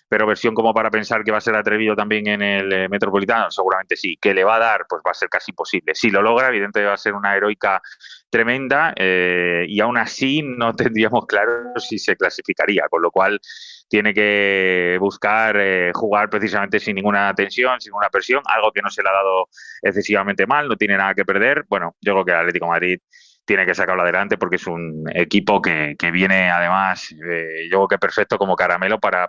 pero versión como para pensar que va a ser atrevido también en el Metropolitano, seguramente sí. Que le va a dar, pues va a ser casi imposible. Si lo logra, evidentemente va a ser una heroica tremenda, y aún así no tendríamos claro si se clasificaría, con lo cual tiene que buscar jugar precisamente sin ninguna tensión, sin ninguna presión, algo que no se le ha dado excesivamente mal, no tiene nada que perder. Bueno, yo creo que el Atlético de Madrid tiene que sacarlo adelante porque es un equipo que viene además, yo creo que perfecto como caramelo para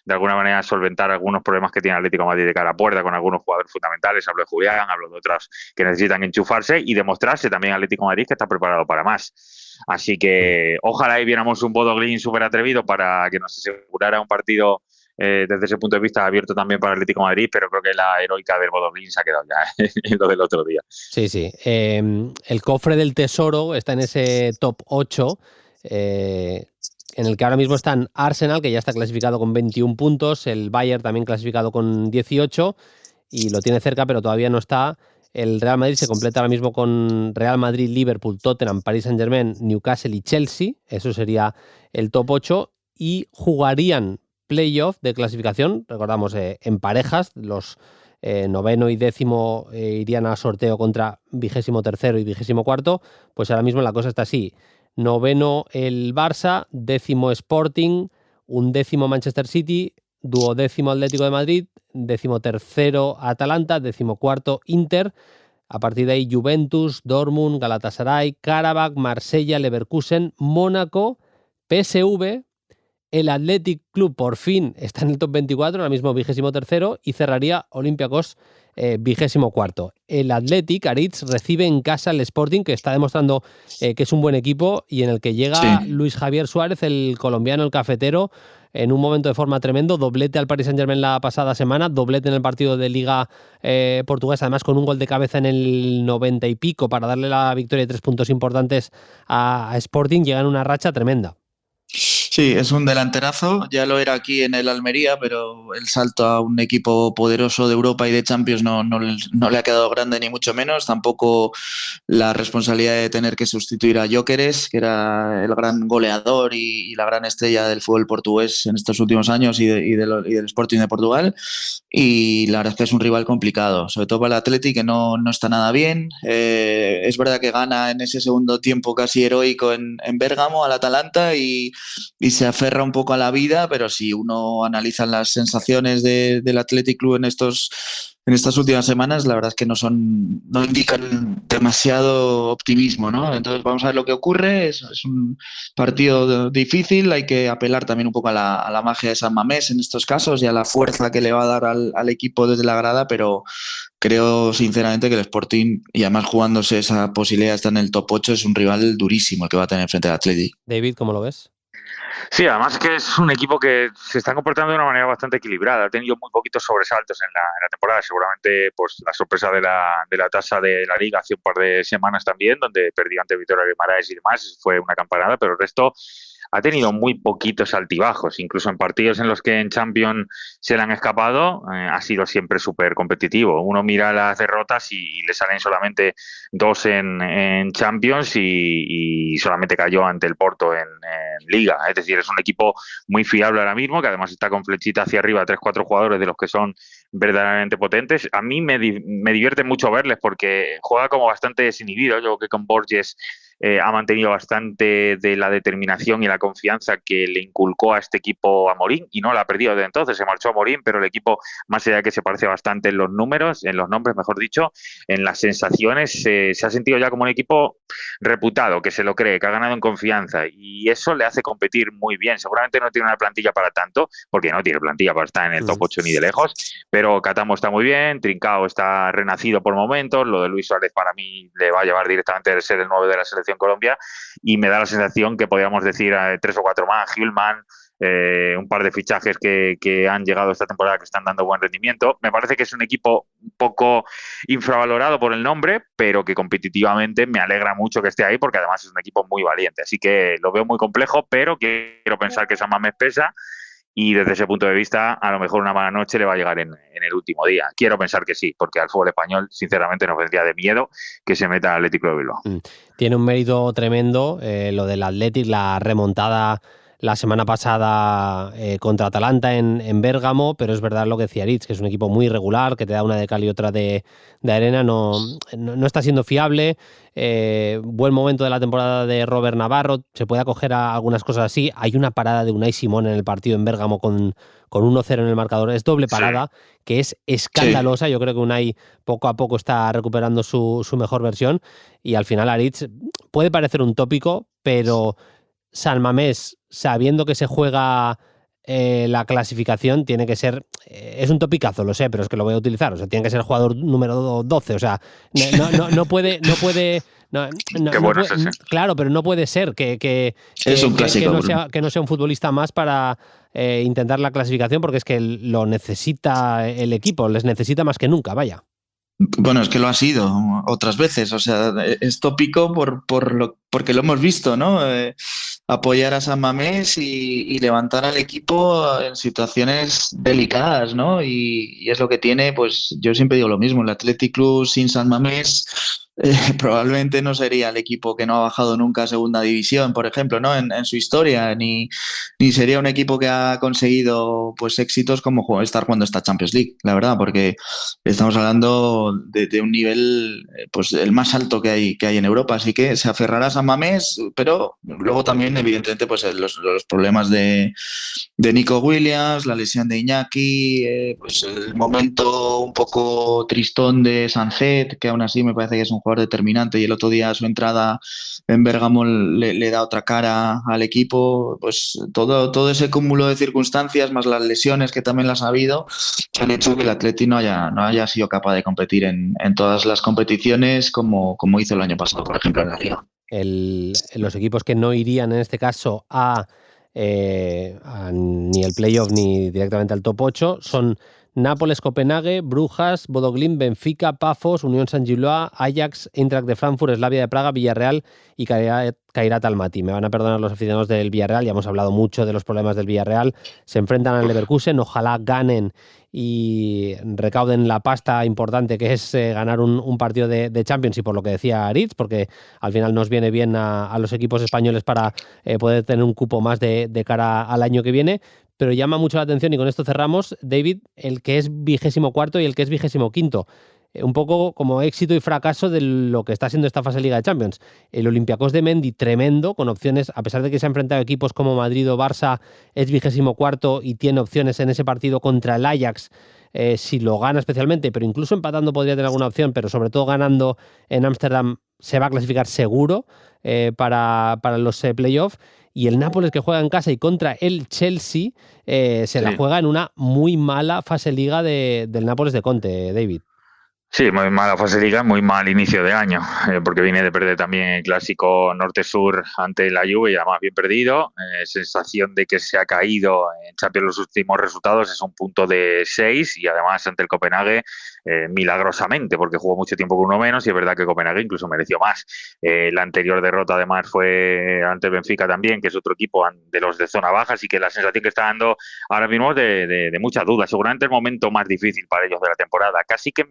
de alguna manera solventar algunos problemas que tiene el Atlético de Madrid de cara a puerta con algunos jugadores fundamentales. Hablo de Julián, hablo de otros que necesitan enchufarse y demostrarse también al Atlético de Madrid que está preparado para más. Así que ojalá y viéramos un Bodo Glimt súper atrevido para que nos asegurara un partido desde ese punto de vista abierto también para el Atlético de Madrid, pero creo que la heroica del Bodo Glimt se ha quedado ya en lo del otro día. Sí, sí. El cofre del tesoro está en ese top 8, en el que ahora mismo están Arsenal, que ya está clasificado con 21 puntos, el Bayern también clasificado con 18, y lo tiene cerca, pero todavía no está. El Real Madrid se completa ahora mismo con Real Madrid, Liverpool, Tottenham, Paris Saint-Germain, Newcastle y Chelsea. Eso sería el top 8. Y jugarían playoff de clasificación, recordamos, en parejas. Los noveno y décimo irían a sorteo contra 23º y 24º. Pues ahora mismo la cosa está así. Noveno el Barça, décimo Sporting, undécimo Manchester City, duodécimo Atlético de Madrid, decimotercero Atalanta, decimocuarto Inter. A partir de ahí Juventus, Dortmund, Galatasaray, Karabakh, Marsella, Leverkusen, Mónaco, PSV. El Athletic Club por fin está en el top 24, ahora mismo 23º, y cerraría Olympiacos 24º. El Athletic, Aritz, recibe en casa el Sporting, que está demostrando que es un buen equipo y en el que llega Luis Javier Suárez, el colombiano, el cafetero, en un momento de forma tremendo. Doblete al Paris Saint-Germain la pasada semana, doblete en el partido de Liga Portuguesa, además con un gol de cabeza en el 90 y pico para darle la victoria de 3 puntos importantes a Sporting. Llega en una racha tremenda. Sí, es un delanterazo, ya lo era aquí en el Almería, pero el salto a un equipo poderoso de Europa y de Champions no le ha quedado grande ni mucho menos, tampoco la responsabilidad de tener que sustituir a Gyökeres, que era el gran goleador y la gran estrella del fútbol portugués en estos últimos años y del Sporting de Portugal, y la verdad es que es un rival complicado, sobre todo para el Atleti, que no está nada bien. Es verdad que gana en ese segundo tiempo casi heroico en Bérgamo al Atalanta y se aferra un poco a la vida, pero si uno analiza las sensaciones del Athletic Club en estas últimas semanas, la verdad es que no indican demasiado optimismo, ¿no? Entonces vamos a ver lo que ocurre. Es un partido difícil, hay que apelar también un poco a la magia de San Mamés en estos casos y a la fuerza que le va a dar al equipo desde la grada, pero creo sinceramente que el Sporting, y además jugándose esa posibilidad de estar en el top 8, es un rival durísimo el que va a tener frente al Athletic. David, ¿cómo lo ves? Sí, además que es un equipo que se está comportando de una manera bastante equilibrada. Ha tenido muy poquitos sobresaltos en la temporada. Seguramente pues la sorpresa de la tasa de la Liga hace un par de semanas también, donde perdió ante Vitória de Guimaraes y demás. Fue una campanada, pero el resto ha tenido muy poquitos altibajos. Incluso en partidos en los que en Champions se le han escapado, ha sido siempre súper competitivo. Uno mira las derrotas y le salen solamente 2 en Champions y solamente cayó ante el Porto en Liga. Es decir, es un equipo muy fiable ahora mismo, que además está con flechita hacia arriba, 3-4 jugadores de los que son verdaderamente potentes. A mí me divierte mucho verles porque juega como bastante desinhibido. Yo creo que con Borges ha mantenido bastante de la determinación y la confianza que le inculcó a este equipo Amorín y no la ha perdido desde entonces. Se marchó Amorín, pero el equipo, más allá de que se parece bastante en los números, en los nombres, mejor dicho, en las sensaciones, se ha sentido ya como un equipo reputado, que se lo cree, que ha ganado en confianza y eso le hace competir muy bien. Seguramente no tiene una plantilla para tanto, porque no tiene plantilla para estar en el top 8 ni de lejos, pero Catamo está muy bien, Trincao está renacido por momentos, lo de Luis Suárez para mí le va a llevar directamente a ser el 9 de la selección Colombia y me da la sensación que podríamos decir 3 o 4 más, Hillman, un par de fichajes que han llegado esta temporada que están dando buen rendimiento. Me parece que es un equipo un poco infravalorado por el nombre, pero que competitivamente me alegra mucho que esté ahí porque además es un equipo muy valiente. Así que lo veo muy complejo, pero quiero pensar que San Mamés pesa y desde ese punto de vista a lo mejor una mala noche le va a llegar en el último día. Quiero pensar que sí, porque al fútbol español sinceramente nos vendría de miedo que se meta al Atlético de Bilbao. Tiene un mérito tremendo lo del Athletic, la remontada la semana pasada contra Atalanta en Bérgamo, pero es verdad lo que decía Aritz, que es un equipo muy irregular, que te da una de cal y otra de arena, no está siendo fiable. Buen momento de la temporada de Robert Navarro, se puede acoger a algunas cosas así. Hay una parada de Unai Simón en el partido en Bérgamo con 1-0 en el marcador, es doble parada, que es escandalosa. Yo creo que Unai poco a poco está recuperando su mejor versión y al final Aritz puede parecer un tópico, pero San Mamés, sabiendo que se juega la clasificación, tiene que ser, es un topicazo, lo sé, pero es que lo voy a utilizar, o sea, tiene que ser el jugador número 12, o sea, no puede, Qué bueno es ese. claro, pero no puede ser que Es un clásico, que no sea un futbolista más para intentar la clasificación, porque es que lo necesita el equipo, les necesita más que nunca, vaya. Bueno, es que lo ha sido otras veces, o sea, es tópico porque lo hemos visto, ¿no? Apoyar a San Mamés y levantar al equipo en situaciones delicadas, ¿no? Y es lo que tiene, pues yo siempre digo lo mismo, el Athletic Club sin San Mamés probablemente no sería el equipo que no ha bajado nunca a segunda división, por ejemplo, ¿no? En su historia, ni sería un equipo que ha conseguido pues éxitos como estar jugando esta Champions League, la verdad, porque estamos hablando de un nivel pues el más alto que hay en Europa, así que se aferrará a San Mamés, pero luego también evidentemente pues los problemas de Nico Williams, la lesión de Iñaki, pues el momento un poco tristón de Sancet, que aún así me parece que es un jugador determinante y el otro día su entrada en Bérgamo le da otra cara al equipo, pues todo ese cúmulo de circunstancias más las lesiones que también las ha habido han hecho que el Atleti no haya sido capaz de competir en todas las competiciones como hizo el año pasado, por ejemplo, en la Liga. Los equipos que no irían en este caso a ni el playoff ni directamente al top 8 son Nápoles, Copenhague, Brujas, Bodo Glimt, Benfica, Pafos, Unión Saint-Gilloise, Ajax, Eintracht de Frankfurt, Slavia de Praga, Villarreal y Kairat Almaty. Me van a perdonar los aficionados del Villarreal, ya hemos hablado mucho de los problemas del Villarreal. Se enfrentan al Leverkusen, ojalá ganen y recauden la pasta importante que es ganar un partido de Champions, y por lo que decía Aritz, porque al final nos viene bien a los equipos españoles para poder tener un cupo más de cara al año que viene. Pero llama mucho la atención, y con esto cerramos, David, el que es 24º y el que es 25º. Un poco como éxito y fracaso de lo que está siendo esta fase de Liga de Champions. El Olympiacos de Mendy, tremendo, con opciones, a pesar de que se ha enfrentado a equipos como Madrid o Barça, es 24º y tiene opciones en ese partido contra el Ajax, si lo gana especialmente, pero incluso empatando podría tener alguna opción, pero sobre todo ganando en Ámsterdam se va a clasificar seguro para los playoffs. Y el Nápoles, que juega en casa y contra el Chelsea, la juega en una muy mala fase Liga del Nápoles de Conte, David. Sí, muy mala fase de Liga, muy mal inicio de año, porque viene de perder también el clásico norte-sur ante la Juve, ya más bien perdido. Sensación de que se ha caído en Champions los últimos resultados, es un punto de 6 y además ante el Copenhague milagrosamente, porque jugó mucho tiempo con uno menos y es verdad que Copenhague incluso mereció más. La anterior derrota además fue ante el Benfica también, que es otro equipo de los de zona baja, así que la sensación que está dando ahora mismo es de muchas dudas. Seguramente el momento más difícil para ellos de la temporada. Casi que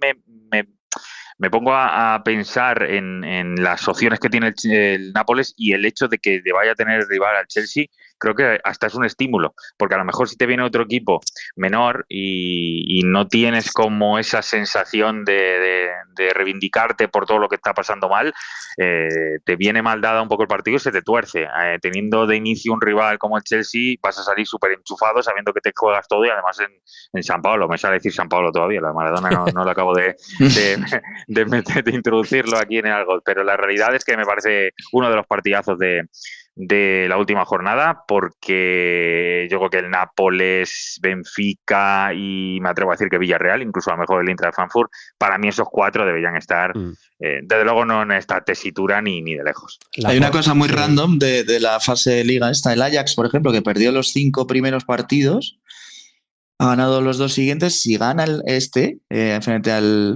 me pongo a pensar en las opciones que tiene el Nápoles y el hecho de que le vaya a tener rival al Chelsea creo que hasta es un estímulo, porque a lo mejor si te viene otro equipo menor y no tienes como esa sensación de reivindicarte por todo lo que está pasando mal, te viene mal dada un poco el partido y se te tuerce. Teniendo de inicio un rival como el Chelsea, vas a salir súper enchufado sabiendo que te juegas todo, y además en San Pablo, me sale decir San Pablo todavía, la Maradona no lo acabo de introducirlo aquí en el gol, pero la realidad es que me parece uno de los partidazos de la última jornada, porque yo creo que el Nápoles, Benfica y me atrevo a decir que Villarreal, incluso a lo mejor el Inter de Frankfurt, para mí esos 4 deberían estar, desde luego no en esta tesitura ni de lejos. Hay una cosa muy random de la fase de liga esta, el Ajax, por ejemplo, que perdió los 5 primeros partidos, ha ganado los 2 siguientes. Si gana frente al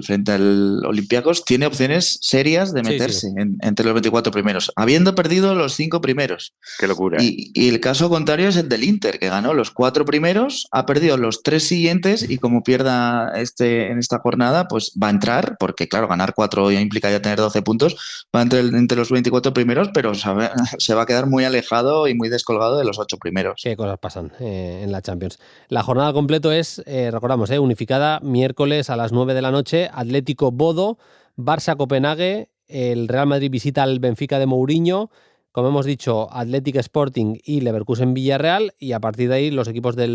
Olympiacos, tiene opciones serias de meterse entre los 24 primeros, habiendo perdido los 5 primeros. Qué locura. Y el caso contrario es el del Inter, que ganó los 4 primeros, ha perdido los 3 siguientes, y como pierda en esta jornada, pues va a entrar, porque claro, ganar 4 ya implica ya tener 12 puntos, va a entrar entre los 24 primeros, pero se va a quedar muy alejado y muy descolgado de los 8 primeros. Qué cosas pasan en la Champions. La jornada completa es, recordamos, unificada, miércoles a las 9 de la noche, Atlético Bodo, Barça Copenhague, el Real Madrid visita al Benfica de Mourinho, como hemos dicho, Athletic Sporting y Leverkusen Villarreal, y a partir de ahí los partidos de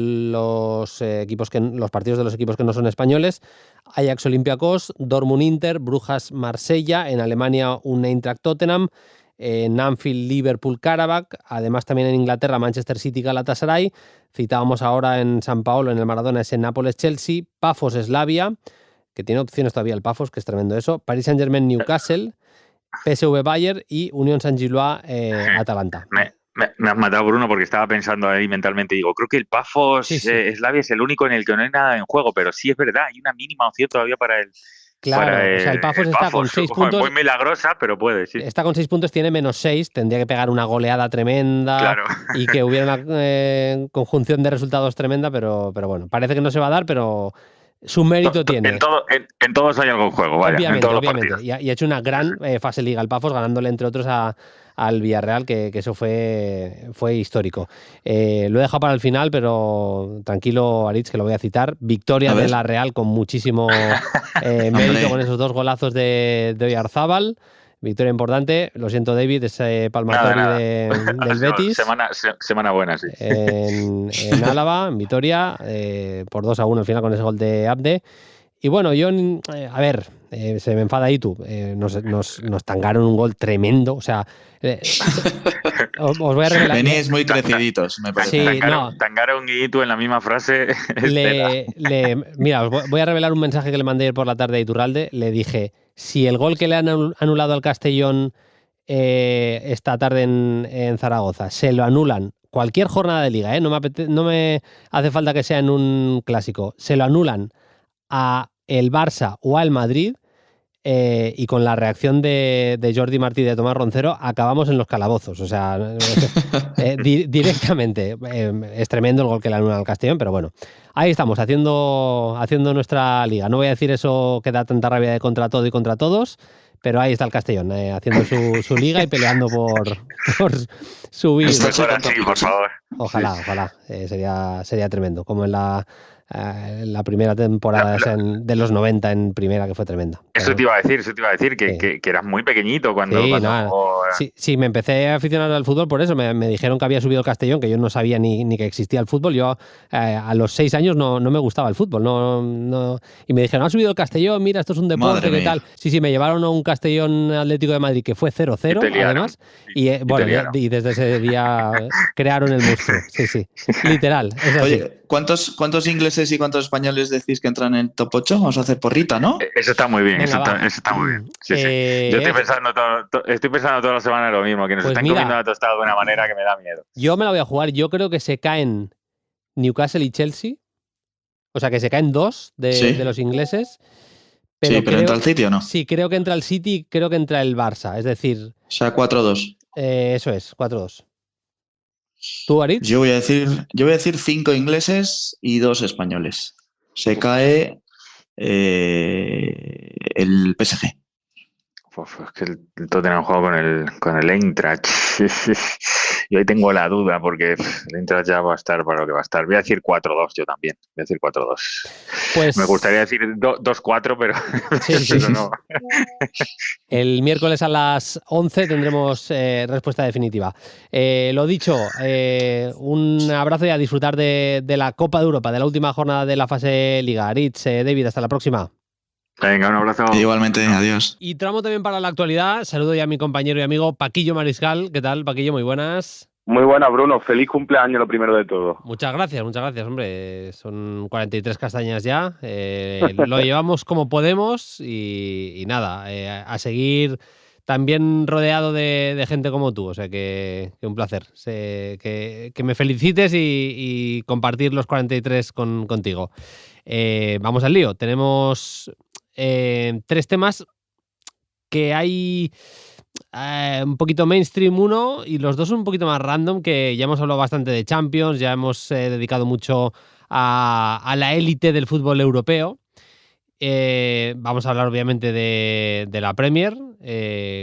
los equipos que no son españoles: Ajax Olympiacos, Dortmund Inter, Brujas Marsella, en Alemania un Eintracht Tottenham, en Anfield Liverpool Karabakh, además también en Inglaterra Manchester City Galatasaray, citábamos ahora en San Paolo, en el Maradona, es en Nápoles Chelsea, Pafos Slavia, que tiene opciones todavía el Pafos, que es tremendo eso, Paris Saint-Germain Newcastle, PSV Bayern y Unión Saint-Gilloise Atalanta. Me has matado, Bruno, porque estaba pensando ahí mentalmente, digo, creo que el Pafos Slavia es el único en el que no hay nada en juego, pero sí es verdad, hay una mínima opción todavía para el... Claro, o sea, el Pafos está con 6 puntos. Muy milagrosa, pero puede, sí. Está con 6 puntos, tiene -6, tendría que pegar una goleada tremenda, claro, y que hubiera una conjunción de resultados tremenda, pero bueno, parece que no se va a dar, pero su mérito tiene. En todos hay algo en juego, vaya, obviamente, en todos los partidos. Y ha hecho una gran fase liga el Pafos, ganándole entre otros al Villarreal, que eso fue histórico. Lo he dejado para el final, pero tranquilo, Aritz, que lo voy a citar. Victoria de la Real con muchísimo mérito, con esos 2 golazos de Oyarzábal. Victoria importante. Lo siento, David, ese palmatorio del Betis. Semana buena, sí. En Álava, en Vitoria, por 2-1 al final con ese gol de Abde. Y bueno, yo, a ver, se me enfada Itu. Nos tangaron un gol tremendo. O sea, os voy a revelar. Venís muy creciditos, me parece. Sí, tangaron y Itu en la misma frase. Mira, os voy a revelar un mensaje que le mandé por la tarde a Iturralde. Le dije, si el gol que le han anulado al Castellón esta tarde en Zaragoza se lo anulan cualquier jornada de liga, no me hace falta que sea en un clásico, se lo anulan a el Barça o al Madrid, y con la reacción de Jordi Martí y de Tomás Roncero acabamos en los calabozos, o sea, directamente. Es tremendo el gol que le anulan al Castellón, pero bueno, ahí estamos haciendo nuestra liga. No voy a decir eso que da tanta rabia de contra todo y contra todos, pero ahí está el Castellón, haciendo su liga y peleando por subir. Mejor así, por favor. Ojalá. Sería tremendo, como en la primera temporada de los 90 en primera, que fue tremenda. Eso te iba a decir, que eras muy pequeñito cuando... Sí, me empecé a aficionar al fútbol por eso. Me dijeron que había subido el Castellón, que yo no sabía ni que existía el fútbol. Yo a los 6 años no me gustaba el fútbol. Y me dijeron, ha subido el Castellón, mira, esto es un deporte, ¿qué tal? Sí, me llevaron a un Castellón Atlético de Madrid que fue 0-0, además. Y desde ese día crearon el monstruo. Sí, literal. Oye, ¿cuántos ingleses y cuántos españoles decís que entran en el top 8? Vamos a hacer porrita, ¿no? Eso está muy bien. Venga, eso está muy bien. Sí. Yo estoy pensando toda la semana lo mismo, que nos están comiendo la tostada de una manera que me da miedo. Yo me la voy a jugar. Yo creo que se caen Newcastle y Chelsea. O sea, que se caen 2 de los ingleses. Pero ¿entra el City o no? Sí, creo que entra el City y creo que entra el Barça. Es decir... O sea, 4-2. Eso es, 4-2. ¿Tú, Aritz? Yo voy a decir 5 ingleses y 2 españoles. Se cae el PSG. Es que el Tottenham juega con el Eintracht. Yo ahí tengo la duda porque el Eintracht ya va a estar para lo que va a estar. Voy a decir 4-2 yo también. Voy a decir 4-2. Pues me gustaría decir 2-4, pero, pero no. El miércoles a las 11 tendremos respuesta definitiva. Lo dicho, un abrazo y a disfrutar de la Copa de Europa, de la última jornada de la fase Liga. Aritz, David, hasta la próxima. Venga, un abrazo. Igualmente, adiós. Y tramo también para la actualidad. Saludo ya a mi compañero y amigo Paquillo Mariscal. ¿Qué tal, Paquillo? Muy buenas. Muy buenas, Bruno. Feliz cumpleaños, lo primero de todo. Muchas gracias, hombre. Son 43 castañas ya. Lo llevamos como podemos y nada, a seguir también rodeado de gente como tú. O sea que un placer. Que me felicites y compartir los 43 contigo. Vamos al lío. Tenemos 3 temas que hay un poquito mainstream uno y los dos un poquito más random, que ya hemos hablado bastante de Champions, ya hemos dedicado mucho a la élite del fútbol europeo. Vamos a hablar obviamente de la Premier,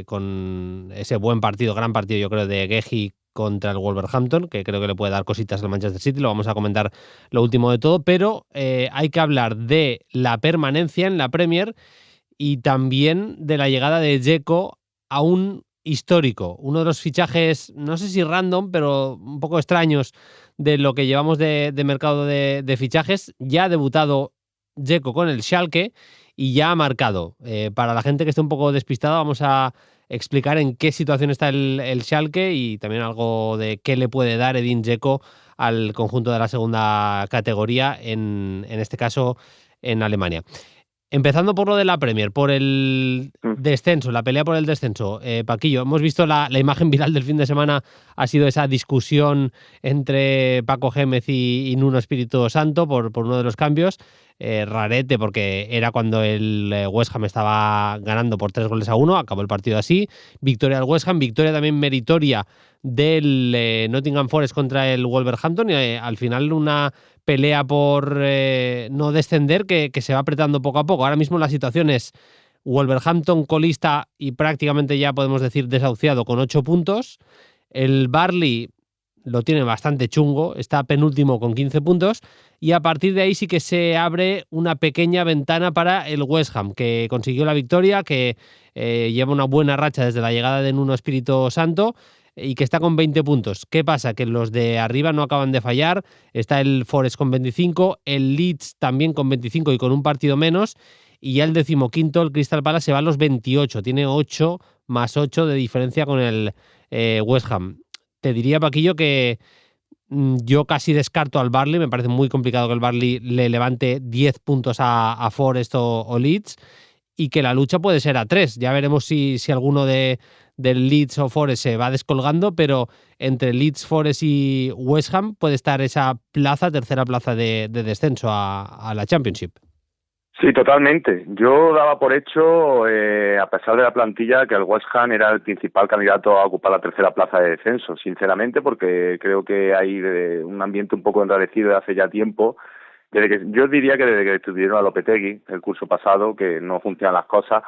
con ese buen partido, gran partido yo creo de Guehi contra el Wolverhampton, que creo que le puede dar cositas al Manchester City. Lo vamos a comentar lo último de todo, pero hay que hablar de la permanencia en la Premier y también de la llegada de Dzeko a un histórico, uno de los fichajes, no sé si random, pero un poco extraños de lo que llevamos de mercado de fichajes. Ya ha debutado Dzeko con el Schalke y ya ha marcado. Para la gente que esté un poco despistada, vamos a explicar en qué situación está el Schalke y también algo de qué le puede dar Edin Dzeko al conjunto de la segunda categoría, en este caso en Alemania. Empezando por lo de la Premier, por el descenso, la pelea por el descenso. Paquillo, hemos visto la imagen viral del fin de semana, ha sido esa discusión entre Paco Gémez y Nuno Espíritu Santo por uno de los cambios. Rarete, porque era cuando el West Ham estaba ganando por 3-1, acabó el partido así. Victoria del West Ham, victoria también meritoria del Nottingham Forest contra el Wolverhampton, y al final una pelea por no descender que se va apretando poco a poco. Ahora mismo la situación es Wolverhampton colista y prácticamente ya podemos decir desahuciado con 8 puntos. El Burnley lo tiene bastante chungo, está penúltimo con 15 puntos, y a partir de ahí sí que se abre una pequeña ventana para el West Ham, que consiguió la victoria, que lleva una buena racha desde la llegada de Nuno Espíritu Santo y que está con 20 puntos. ¿Qué pasa? Que los de arriba no acaban de fallar. Está el Forest con 25, el Leeds también con 25 y con un partido menos, y ya el 15º, el Crystal Palace, se va a los 28, tiene 8 más 8 de diferencia con el West Ham. Te diría, Paquillo, que yo casi descarto al Burnley. Me parece muy complicado que el Burnley le levante 10 puntos a Forest o Leeds, y que la lucha puede ser a 3. Ya veremos si alguno del Leeds o Forest se va descolgando, pero entre Leeds, Forest y West Ham puede estar esa tercera plaza de descenso a la Championship. Sí, totalmente. Yo daba por hecho, a pesar de la plantilla, que el West Ham era el principal candidato a ocupar la tercera plaza de descenso, sinceramente, porque creo que hay un ambiente un poco enrarecido de hace ya tiempo. Yo diría que desde que estuvieron a Lopetegui el curso pasado, que no funcionan las cosas,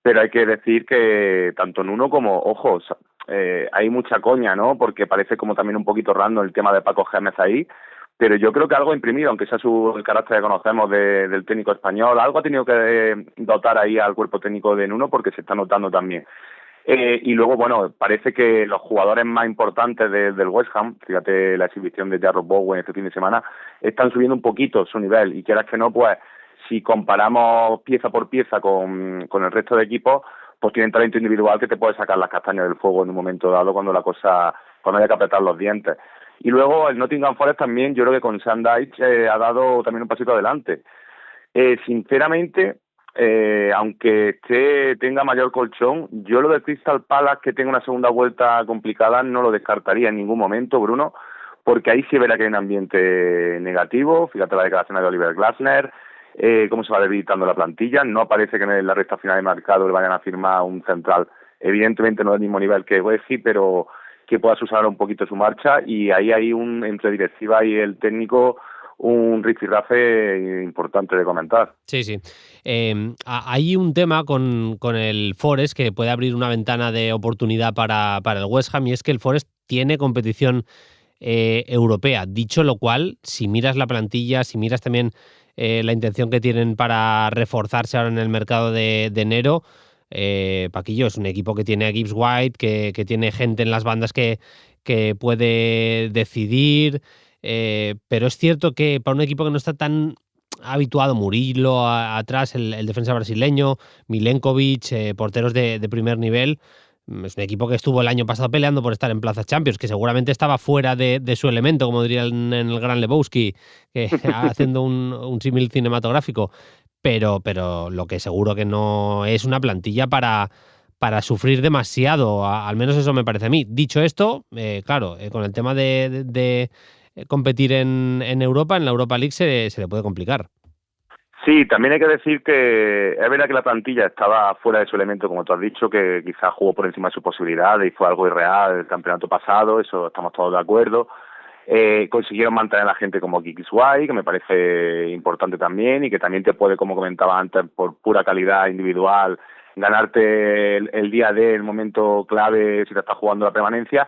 pero hay que decir que tanto Nuno como, ojo, hay mucha coña, ¿no? Porque parece como también un poquito random el tema de Paco Gémez ahí, pero yo creo que algo ha imprimido, aunque sea el carácter que conocemos del técnico español, algo ha tenido que dotar ahí al cuerpo técnico de Nuno, porque se está notando también. Y luego, bueno, parece que los jugadores más importantes del West Ham, fíjate la exhibición de Jarrod Bowen este fin de semana, están subiendo un poquito su nivel, y quieras que no, pues si comparamos pieza por pieza con el resto de equipos, pues tienen talento individual que te puede sacar las castañas del fuego en un momento dado cuando haya que apretar los dientes. Y luego el Nottingham Forest también, yo creo que con Sean Dyche ha dado también un pasito adelante. Sinceramente, aunque tenga mayor colchón, yo lo de Crystal Palace, que tenga una segunda vuelta complicada, no lo descartaría en ningún momento, Bruno, porque ahí sí verá que hay un ambiente negativo. Fíjate la declaración de Oliver Glasner, cómo se va debilitando la plantilla. No parece que en la recta final de mercado le vayan a firmar un central, evidentemente no del mismo nivel que Wesley, pero que pueda subsanar un poquito su marcha, y ahí hay entre directiva y el técnico un rifirrafe importante de comentar. Sí, sí. Hay un tema con el Forest que puede abrir una ventana de oportunidad para el West Ham, y es que el Forest tiene competición europea. Dicho lo cual, si miras la plantilla, si miras también la intención que tienen para reforzarse ahora en el mercado de enero, Paquillo, es un equipo que tiene a Gibbs White, que tiene gente en las bandas que puede decidir, pero es cierto que para un equipo que no está tan habituado, Murillo atrás, el defensa brasileño, Milenkovic, porteros de primer nivel, es un equipo que estuvo el año pasado peleando por estar en Plaza Champions, que seguramente estaba fuera de su elemento, como diría en el Gran Lebowski, haciendo un símil cinematográfico, pero lo que seguro que no es una plantilla para sufrir demasiado, al menos eso me parece a mí. Dicho esto, claro, con el tema de competir en Europa, en la Europa League, se le puede complicar. Sí, también hay que decir que es verdad que la plantilla estaba fuera de su elemento, como tú has dicho, que quizás jugó por encima de sus posibilidades y fue algo irreal el campeonato pasado, eso estamos todos de acuerdo. Consiguieron mantener a la gente como Gibbs White, que me parece importante también, y que también te puede, como comentaba antes, por pura calidad individual, ganarte el día el momento clave si te estás jugando la permanencia.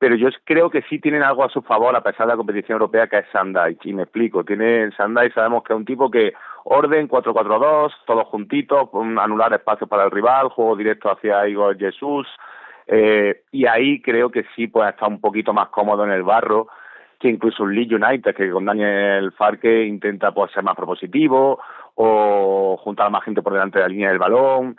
Pero yo creo que sí tienen algo a su favor a pesar de la competición europea, que es Sean Dyche, y me explico. Sean Dyche, sabemos que es un tipo que orden 4-4-2, todos juntitos, anular espacios para el rival, juego directo hacia Igor Jesús, y ahí creo que sí puede estar un poquito más cómodo en el barro que incluso un Leeds United, que con Daniel Farke intenta pues ser más propositivo o juntar a más gente por delante de la línea del balón.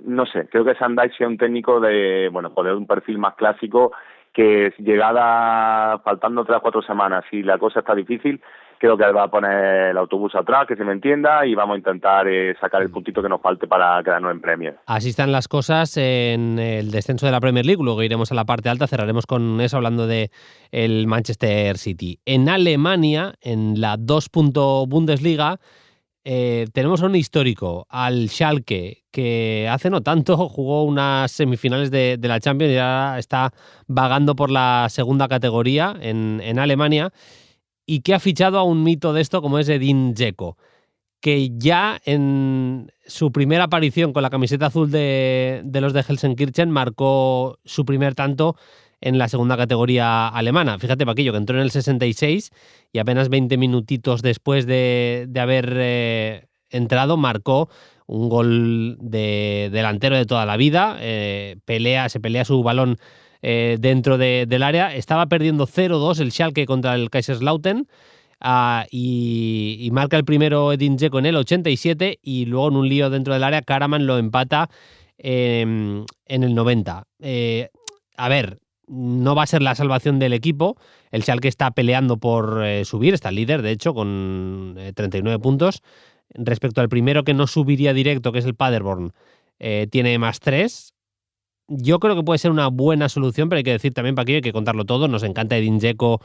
No sé, creo que Sean Dyche sea un técnico de un perfil más clásico, que llegada faltando 3 o 4 semanas, si la cosa está difícil, creo que va a poner el autobús atrás, que se me entienda, y vamos a intentar sacar el puntito que nos falte para quedarnos en Premier. Así están las cosas en el descenso de la Premier League. Luego iremos a la parte alta, cerraremos con eso hablando de el Manchester City. En Alemania, en la 2. Bundesliga, tenemos a un histórico, al Schalke, que hace no tanto jugó unas semifinales de la Champions y ya está vagando por la segunda categoría en Alemania, y que ha fichado a un mito de esto como es Edin Dzeko, que ya en su primera aparición con la camiseta azul de los de Gelsenkirchen marcó su primer tanto en la segunda categoría alemana. Fíjate, Paquillo, que entró en el 66 y apenas 20 minutitos después de haber entrado marcó un gol de delantero de toda la vida. Se pelea su balón dentro del área. Estaba perdiendo 0-2 el Schalke contra el Kaiserslautern. Y marca el primero Edin Dzeko en el 87, y luego en un lío dentro del área Karaman lo empata en el 90. A ver, no va a ser la salvación del equipo. El Schalke está peleando por subir, está líder de hecho con 39 puntos. Respecto al primero que no subiría directo, que es el Paderborn, tiene más 3. Yo creo que puede ser una buena solución, pero hay que decir también, Paquillo, hay que contarlo todo. Nos encanta Edin Dzeko,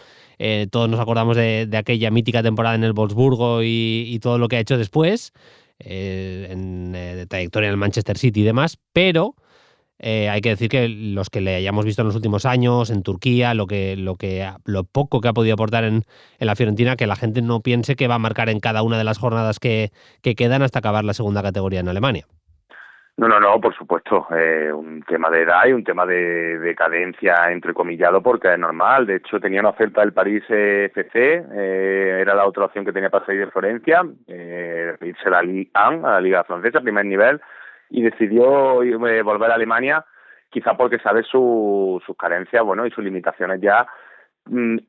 todos nos acordamos de aquella mítica temporada en el Wolfsburgo y todo lo que ha hecho después, en trayectoria en el Manchester City y demás, pero hay que decir que los que le hayamos visto en los últimos años, en Turquía, lo poco que ha podido aportar en la Fiorentina, que la gente no piense que va a marcar en cada una de las jornadas que quedan hasta acabar la segunda categoría en Alemania. No, por supuesto. Un tema de edad y un tema de decadencia, entrecomillado, porque es normal. De hecho, tenía una oferta del París FC, era la otra opción que tenía para salir de Florencia, irse a la Ligue 1, a la Liga Francesa, primer nivel, y decidió volver a Alemania, quizá porque sabe sus carencias, y sus limitaciones ya,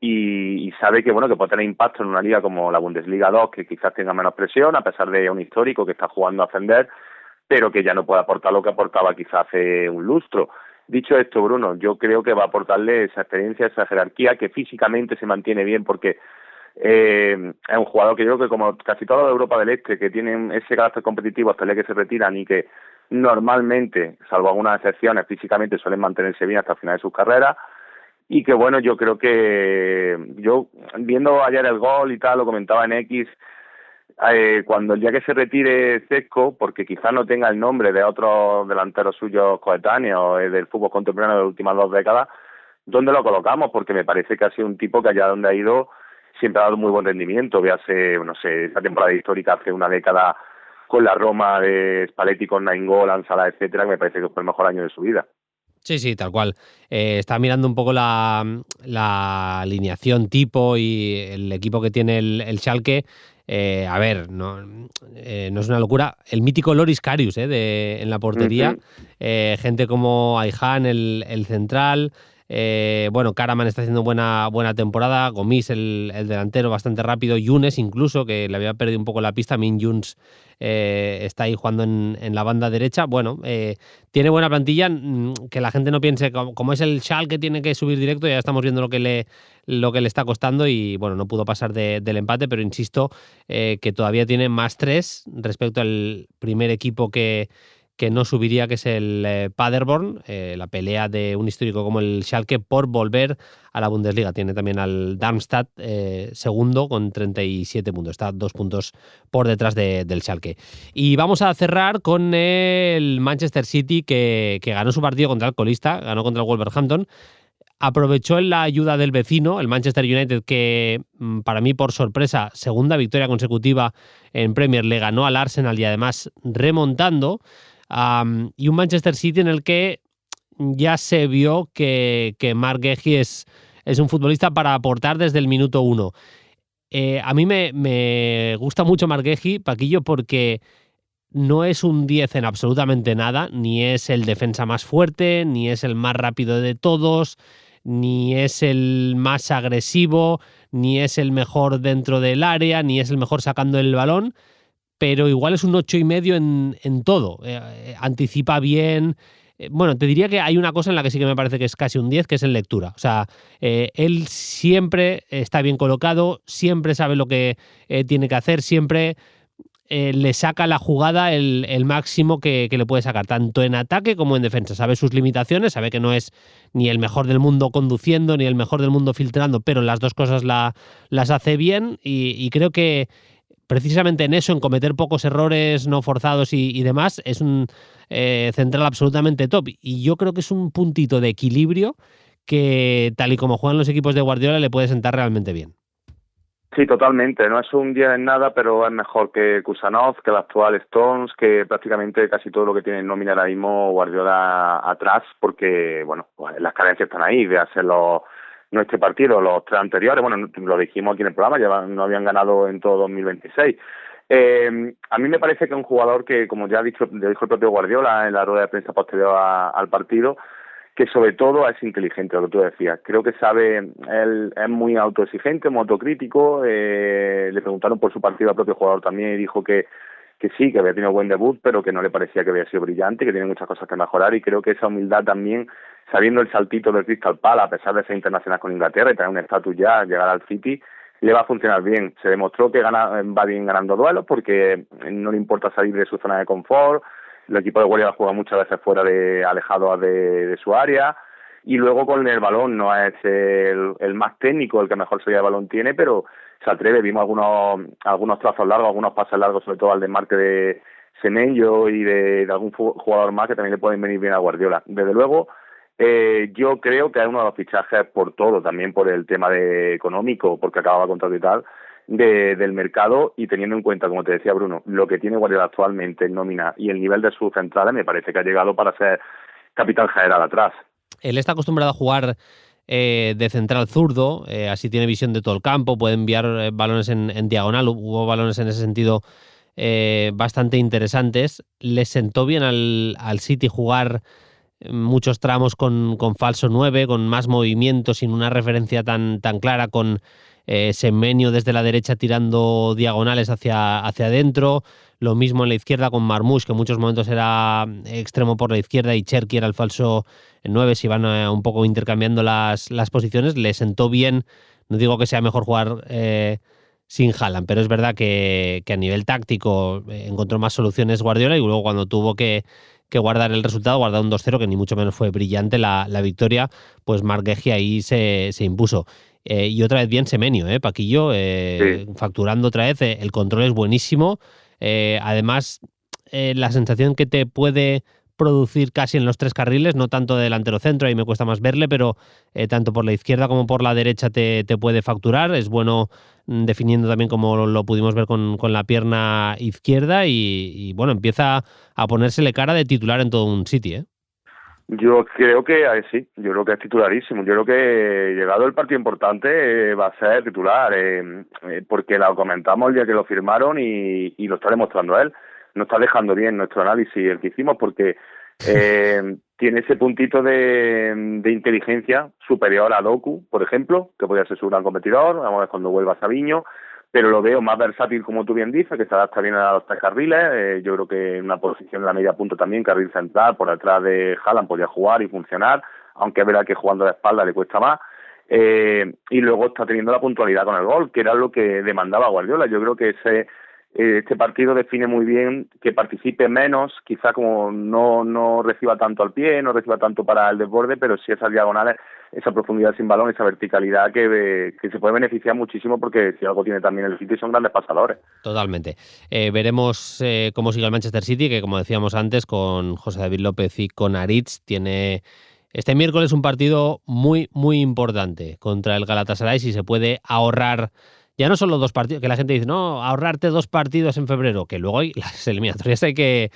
y sabe que que puede tener impacto en una liga como la Bundesliga 2, que quizás tenga menos presión, a pesar de un histórico que está jugando a ascender, pero que ya no puede aportar lo que aportaba quizás hace un lustro. Dicho esto, Bruno, yo creo que va a aportarle esa experiencia, esa jerarquía, que físicamente se mantiene bien, porque es un jugador que yo creo que, como casi toda la Europa del Este, que tienen ese carácter competitivo hasta el día que se retiran y que normalmente, salvo algunas excepciones, físicamente suelen mantenerse bien hasta el final de sus carreras, y que yo creo que yo, viendo ayer el gol y tal, lo comentaba en X, cuando el día que se retire Dzeko, porque quizás no tenga el nombre de otros delanteros suyos coetáneos del fútbol contemporáneo de las últimas 2 décadas, ¿dónde lo colocamos? Porque me parece que ha sido un tipo que allá donde ha ido siempre ha dado muy buen rendimiento. Véase, no sé, esa temporada histórica hace una década con la Roma de Spalletti, con Nainggolan, Salah, etcétera, que me parece que fue el mejor año de su vida. Sí, tal cual. Estaba mirando un poco la alineación tipo y el equipo que tiene el Schalke. A ver, no es una locura. El mítico Loris Karius en la portería. Gente como Ayhan, el central. Bueno, Karaman está haciendo buena temporada. Gomis, el delantero, bastante rápido. Younes incluso, que le había perdido un poco la pista. Min Younes está ahí jugando en la banda derecha. Bueno, tiene buena plantilla. Que la gente no piense, como es el Schalke, tiene que subir directo. Ya estamos viendo lo que le está costando y bueno, no pudo pasar del empate, pero insisto que todavía tiene +3 respecto al primer equipo que no subiría, que es el Paderborn, la pelea de un histórico como el Schalke por volver a la Bundesliga. Tiene también al Darmstadt segundo con 37 puntos. Está 2 puntos por detrás del Schalke. Y vamos a cerrar con el Manchester City, que ganó su partido contra el colista, ganó contra el Wolverhampton. Aprovechó la ayuda del vecino, el Manchester United, que para mí, por sorpresa, segunda victoria consecutiva en Premier, le ganó al Arsenal y además remontando. Y un Manchester City en el que ya se vio que Marc Guehi es un futbolista para aportar desde el minuto 1. A mí me gusta mucho Marc Guehi, Paquillo, porque no es un 10 en absolutamente nada, ni es el defensa más fuerte, ni es el más rápido de todos, ni es el más agresivo, ni es el mejor dentro del área, ni es el mejor sacando el balón, pero igual es un 8,5 en todo. Anticipa bien. Bueno, te diría que hay una cosa en la que sí que me parece que es casi un 10, que es en lectura. O sea, él siempre está bien colocado, siempre sabe lo que tiene que hacer, siempre le saca la jugada el máximo que le puede sacar, tanto en ataque como en defensa. Sabe sus limitaciones, sabe que no es ni el mejor del mundo conduciendo, ni el mejor del mundo filtrando, pero las dos cosas las hace bien y creo que precisamente en eso, en cometer pocos errores no forzados y demás, es un central absolutamente top. Y yo creo que es un puntito de equilibrio que, tal y como juegan los equipos de Guardiola, le puede sentar realmente bien. Sí, totalmente. No es un 10 en nada, pero es mejor que Kusanov, que el actual Stones, que prácticamente casi todo lo que tiene en nómina ahora mismo Guardiola atrás, porque, bueno, pues las carencias están ahí, de hacerlo. No este partido, los 3 anteriores, bueno, lo dijimos aquí en el programa, no habían ganado en todo 2026. A mí me parece que es un jugador que, como ya dijo el propio Guardiola en la rueda de prensa posterior al partido, que sobre todo es inteligente, lo que tú decías. Creo que sabe, él es muy autoexigente, muy autocrítico. Le preguntaron por su partido al propio jugador también y dijo que sí, que había tenido buen debut, pero que no le parecía que había sido brillante, que tiene muchas cosas que mejorar, y creo que esa humildad también, sabiendo el saltito del Crystal Palace, a pesar de ser internacional con Inglaterra y tener un estatus ya, llegar al City, le va a funcionar bien. Se demostró que va bien ganando duelos porque no le importa salir de su zona de confort. El equipo de Guardiola juega muchas veces alejado de su área, y luego con el balón no es el más técnico, el que mejor salida de balón tiene, pero se atreve. Vimos algunos trazos largos, algunos pases largos, sobre todo al desmarque de Semenyo y de algún jugador más que también le pueden venir bien a Guardiola. Desde luego, yo creo que es uno de los fichajes por todo, también por el tema económico, porque acababa contrato y tal, del mercado, y teniendo en cuenta, como te decía Bruno, lo que tiene Guardiola actualmente en nómina y el nivel de sus centrales, me parece que ha llegado para ser capitán general atrás. Él está acostumbrado a jugar de central zurdo, así tiene visión de todo el campo, puede enviar balones en diagonal. Hubo balones en ese sentido bastante interesantes. Le sentó bien al City jugar muchos tramos con falso 9, con más movimiento, sin una referencia tan clara, con Semenyo desde la derecha tirando diagonales hacia adentro. Lo mismo en la izquierda con Marmoush, que en muchos momentos era extremo por la izquierda, y Cherki era el falso 9, si van un poco intercambiando las posiciones. Le sentó bien. No digo que sea mejor jugar sin Haaland, pero es verdad que a nivel táctico encontró más soluciones Guardiola, y luego cuando tuvo que guardar el resultado, guardar un 2-0, que ni mucho menos fue brillante la victoria, pues Marc Guehi ahí se impuso. Y otra vez bien Semenyo, Paquillo, sí, facturando otra vez. El control es buenísimo. Además, la sensación que te puede producir casi en los 3 carriles, no tanto de delantero centro, ahí me cuesta más verle, pero tanto por la izquierda como por la derecha te puede facturar. Es bueno definiendo también, como lo pudimos ver con la pierna izquierda, y bueno, empieza a ponérsele cara de titular en todo un City, ¿eh? Yo creo que sí, yo creo que es titularísimo. Yo creo que llegado el partido importante va a ser titular, porque lo comentamos el día que lo firmaron y lo está demostrando él. Nos está dejando bien nuestro análisis, el que hicimos, porque tiene ese puntito de inteligencia superior a Doku, por ejemplo, que podría ser su gran competidor. Vamos a ver cuando vuelva Savinho, pero lo veo más versátil, como tú bien dices, que se adapta bien a los 3 carriles. Yo creo que en una posición en la media punta también, carril central, por detrás de Haaland podría jugar y funcionar, aunque es verdad que jugando de espalda le cuesta más. Y luego está teniendo la puntualidad con el gol, que era lo que demandaba Guardiola. Yo creo que este partido define muy bien que participe menos, quizá como no reciba tanto al pie, no reciba tanto para el desborde, pero sí esas diagonales, esa profundidad sin balón, esa verticalidad que se puede beneficiar muchísimo, porque si algo tiene también el City son grandes pasadores. Totalmente. Veremos cómo sigue el Manchester City, que como decíamos antes, con José David López y con Aritz, tiene este miércoles un partido muy, muy importante contra el Galatasaray. Si se puede ahorrar ya no solo 2 partidos, que la gente dice, no, ahorrarte 2 partidos en febrero, que luego las eliminatorias hay que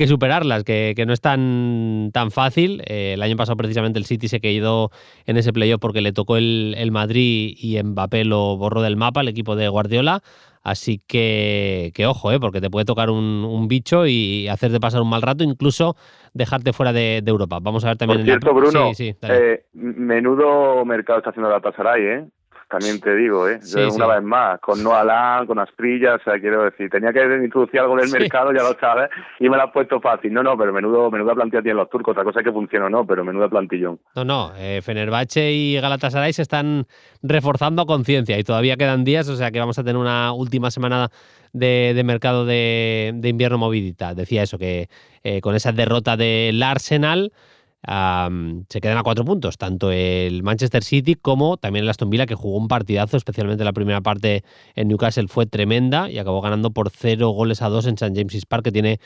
superarlas, que no es tan fácil. El año pasado precisamente el City se quedó en ese playoff porque le tocó el Madrid y Mbappé lo borró del mapa, el equipo de Guardiola. Así que ojo, porque te puede tocar un bicho y hacerte pasar un mal rato, incluso dejarte fuera de Europa. Vamos a ver también. Por cierto, Bruno, sí, menudo mercado está haciendo Galatasaray, también te digo, una vez más, con Noah Lang, con Asprilla, o sea, quiero decir, tenía que introducir algo del mercado, ya lo sabes, y me lo has puesto fácil. No, pero menuda plantilla tienen los turcos, otra cosa es que funciona o no, pero menuda plantillón. No, Fenerbahce y Galatasaray se están reforzando a conciencia y todavía quedan días, o sea que vamos a tener una última semana de mercado de invierno movidita. Decía eso, que con esa derrota del Arsenal se quedan a 4 puntos, tanto el Manchester City como también el Aston Villa, que jugó un partidazo, especialmente la primera parte en Newcastle fue tremenda y acabó ganando por 0-2 en St. James's Park, que tiene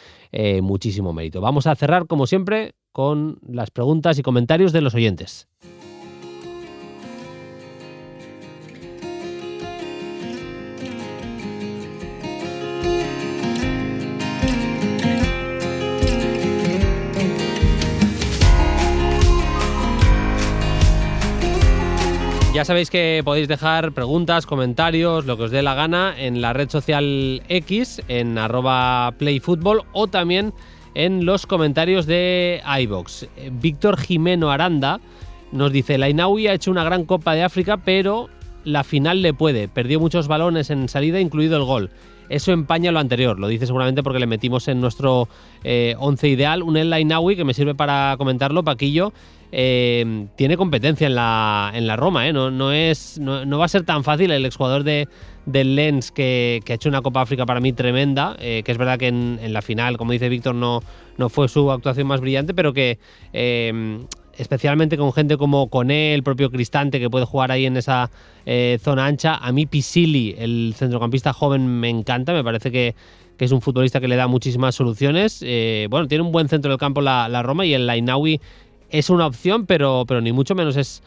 muchísimo mérito. Vamos a cerrar, como siempre, con las preguntas y comentarios de los oyentes. Ya sabéis que podéis dejar preguntas, comentarios, lo que os dé la gana en la red social X, en @playfutbol, o también en los comentarios de iVoox. Víctor Jimeno Aranda nos dice: el Ainaoui ha hecho una gran Copa de África, pero la final le puede. Perdió muchos balones en salida, incluido el gol. Eso empaña lo anterior. Lo dice seguramente porque le metimos en nuestro 11 ideal un El Ainaoui, que me sirve para comentarlo, Paquillo. Tiene competencia en la Roma, no va a ser tan fácil. El exjugador del Lens, que ha hecho una Copa África para mí tremenda, que es verdad que en la final, como dice Víctor, no fue su actuación más brillante, pero que especialmente con gente como Koné, el propio Cristante, que puede jugar ahí en esa zona ancha. A mí Pisili, el centrocampista joven, me encanta, me parece que es un futbolista que le da muchísimas soluciones. Tiene un buen centro del campo la Roma, y el Ainaoui es una opción, pero ni mucho menos es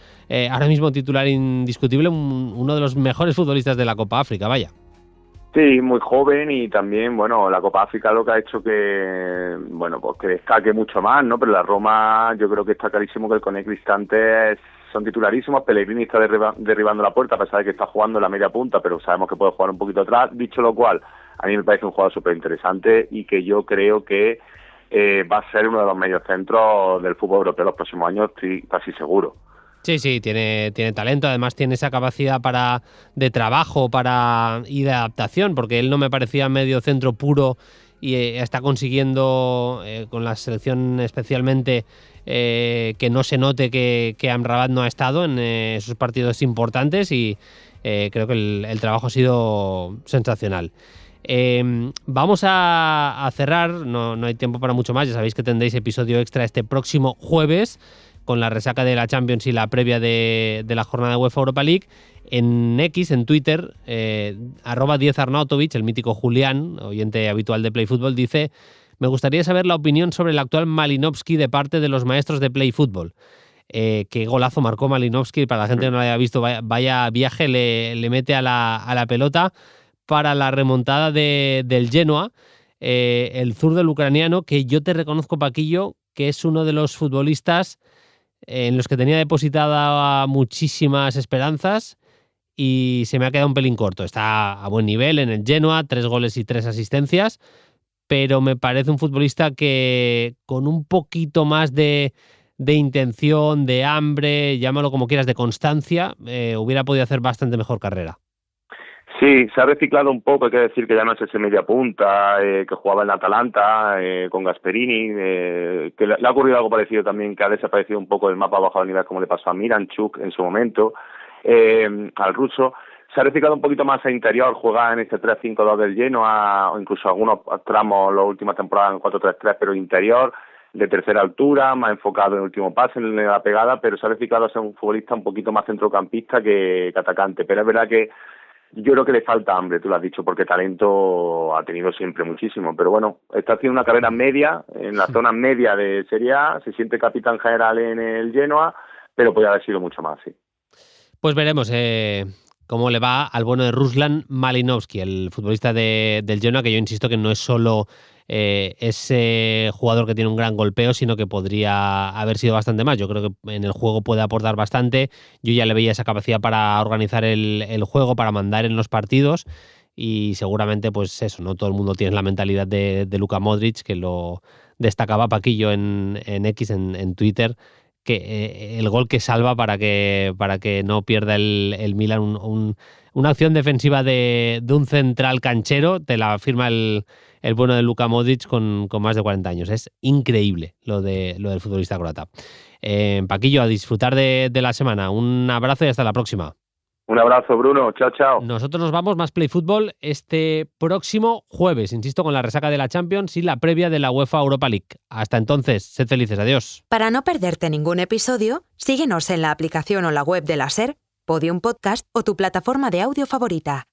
ahora mismo titular indiscutible, uno de los mejores futbolistas de la Copa África, vaya. Sí, muy joven, y también, la Copa África lo que ha hecho que destaque mucho más, ¿no? Pero la Roma, yo creo que está clarísimo que el Koné Cristante son titularísimos. Pellegrini está derribando la puerta, a pesar de que está jugando en la media punta, pero sabemos que puede jugar un poquito atrás. Dicho lo cual, a mí me parece un jugador súper interesante y que yo creo que va a ser uno de los mediocentros del fútbol europeo los próximos años, casi seguro. Sí, tiene talento, además tiene esa capacidad de trabajo y de adaptación, porque él no me parecía medio centro puro, y está consiguiendo con la selección especialmente que no se note que Amrabat no ha estado en esos partidos importantes, y creo que el trabajo ha sido sensacional. Vamos a cerrar, no hay tiempo para mucho más. Ya sabéis que tendréis episodio extra este próximo jueves con la resaca de la Champions y la previa de la jornada de UEFA Europa League. En X, en Twitter, @10arnautovic, el mítico Julián, oyente habitual de Play Fútbol, dice: me gustaría saber la opinión sobre el actual Malinovskyi de parte de los maestros de Play Football. Qué golazo marcó Malinovskyi, para la gente que no lo haya visto, vaya viaje le mete a la pelota para la remontada del Genoa, el zurdo del ucraniano, que yo te reconozco, Paquillo, que es uno de los futbolistas en los que tenía depositada muchísimas esperanzas y se me ha quedado un pelín corto. Está a buen nivel en el Genoa, 3 goles y 3 asistencias, pero me parece un futbolista que con un poquito más de intención, de hambre, llámalo como quieras, de constancia, hubiera podido hacer bastante mejor carrera. Sí, se ha reciclado un poco, hay que decir que ya no es ese media punta que jugaba en Atalanta con Gasperini, que le ha ocurrido algo parecido también, que ha desaparecido un poco del mapa, ha bajado el nivel como le pasó a Miranchuk en su momento, al ruso. Se ha reciclado un poquito más a interior, juega en este 3-5-2 del Genoa, o incluso algunos tramos la última temporada en 4-3-3, pero interior, de tercera altura, más enfocado en el último pase, en la pegada, pero se ha reciclado a ser un futbolista un poquito más centrocampista que atacante. Pero es verdad que yo creo que le falta hambre, tú lo has dicho, porque talento ha tenido siempre muchísimo. Pero bueno, está haciendo una carrera media, en la zona media de Serie A, se siente capitán general en el Genoa, pero podría haber sido mucho más, sí. Pues veremos cómo le va al bueno de Ruslan Malinovskyi, el futbolista del Genoa, que yo insisto que no es solo ese jugador que tiene un gran golpeo, sino que podría haber sido bastante más. Yo creo que en el juego puede aportar bastante. Yo ya le veía esa capacidad para organizar el juego, para mandar en los partidos, y seguramente pues eso, no todo el mundo tiene la mentalidad de Luka Modric, que lo destacaba Paquillo en X, en Twitter, que el gol que salva para que no pierda el Milan, una acción defensiva de un central canchero, te la firma el bueno de Luka Modric con más de 40 años. Es increíble lo del futbolista croata. Paquillo, a disfrutar de la semana. Un abrazo y hasta la próxima. Un abrazo, Bruno. Chao, chao. Nosotros nos vamos, más Play Fútbol, este próximo jueves, insisto, con la resaca de la Champions y la previa de la UEFA Europa League. Hasta entonces, sed felices. Adiós. Para no perderte ningún episodio, síguenos en la aplicación o la web de la SER, Podium Podcast o tu plataforma de audio favorita.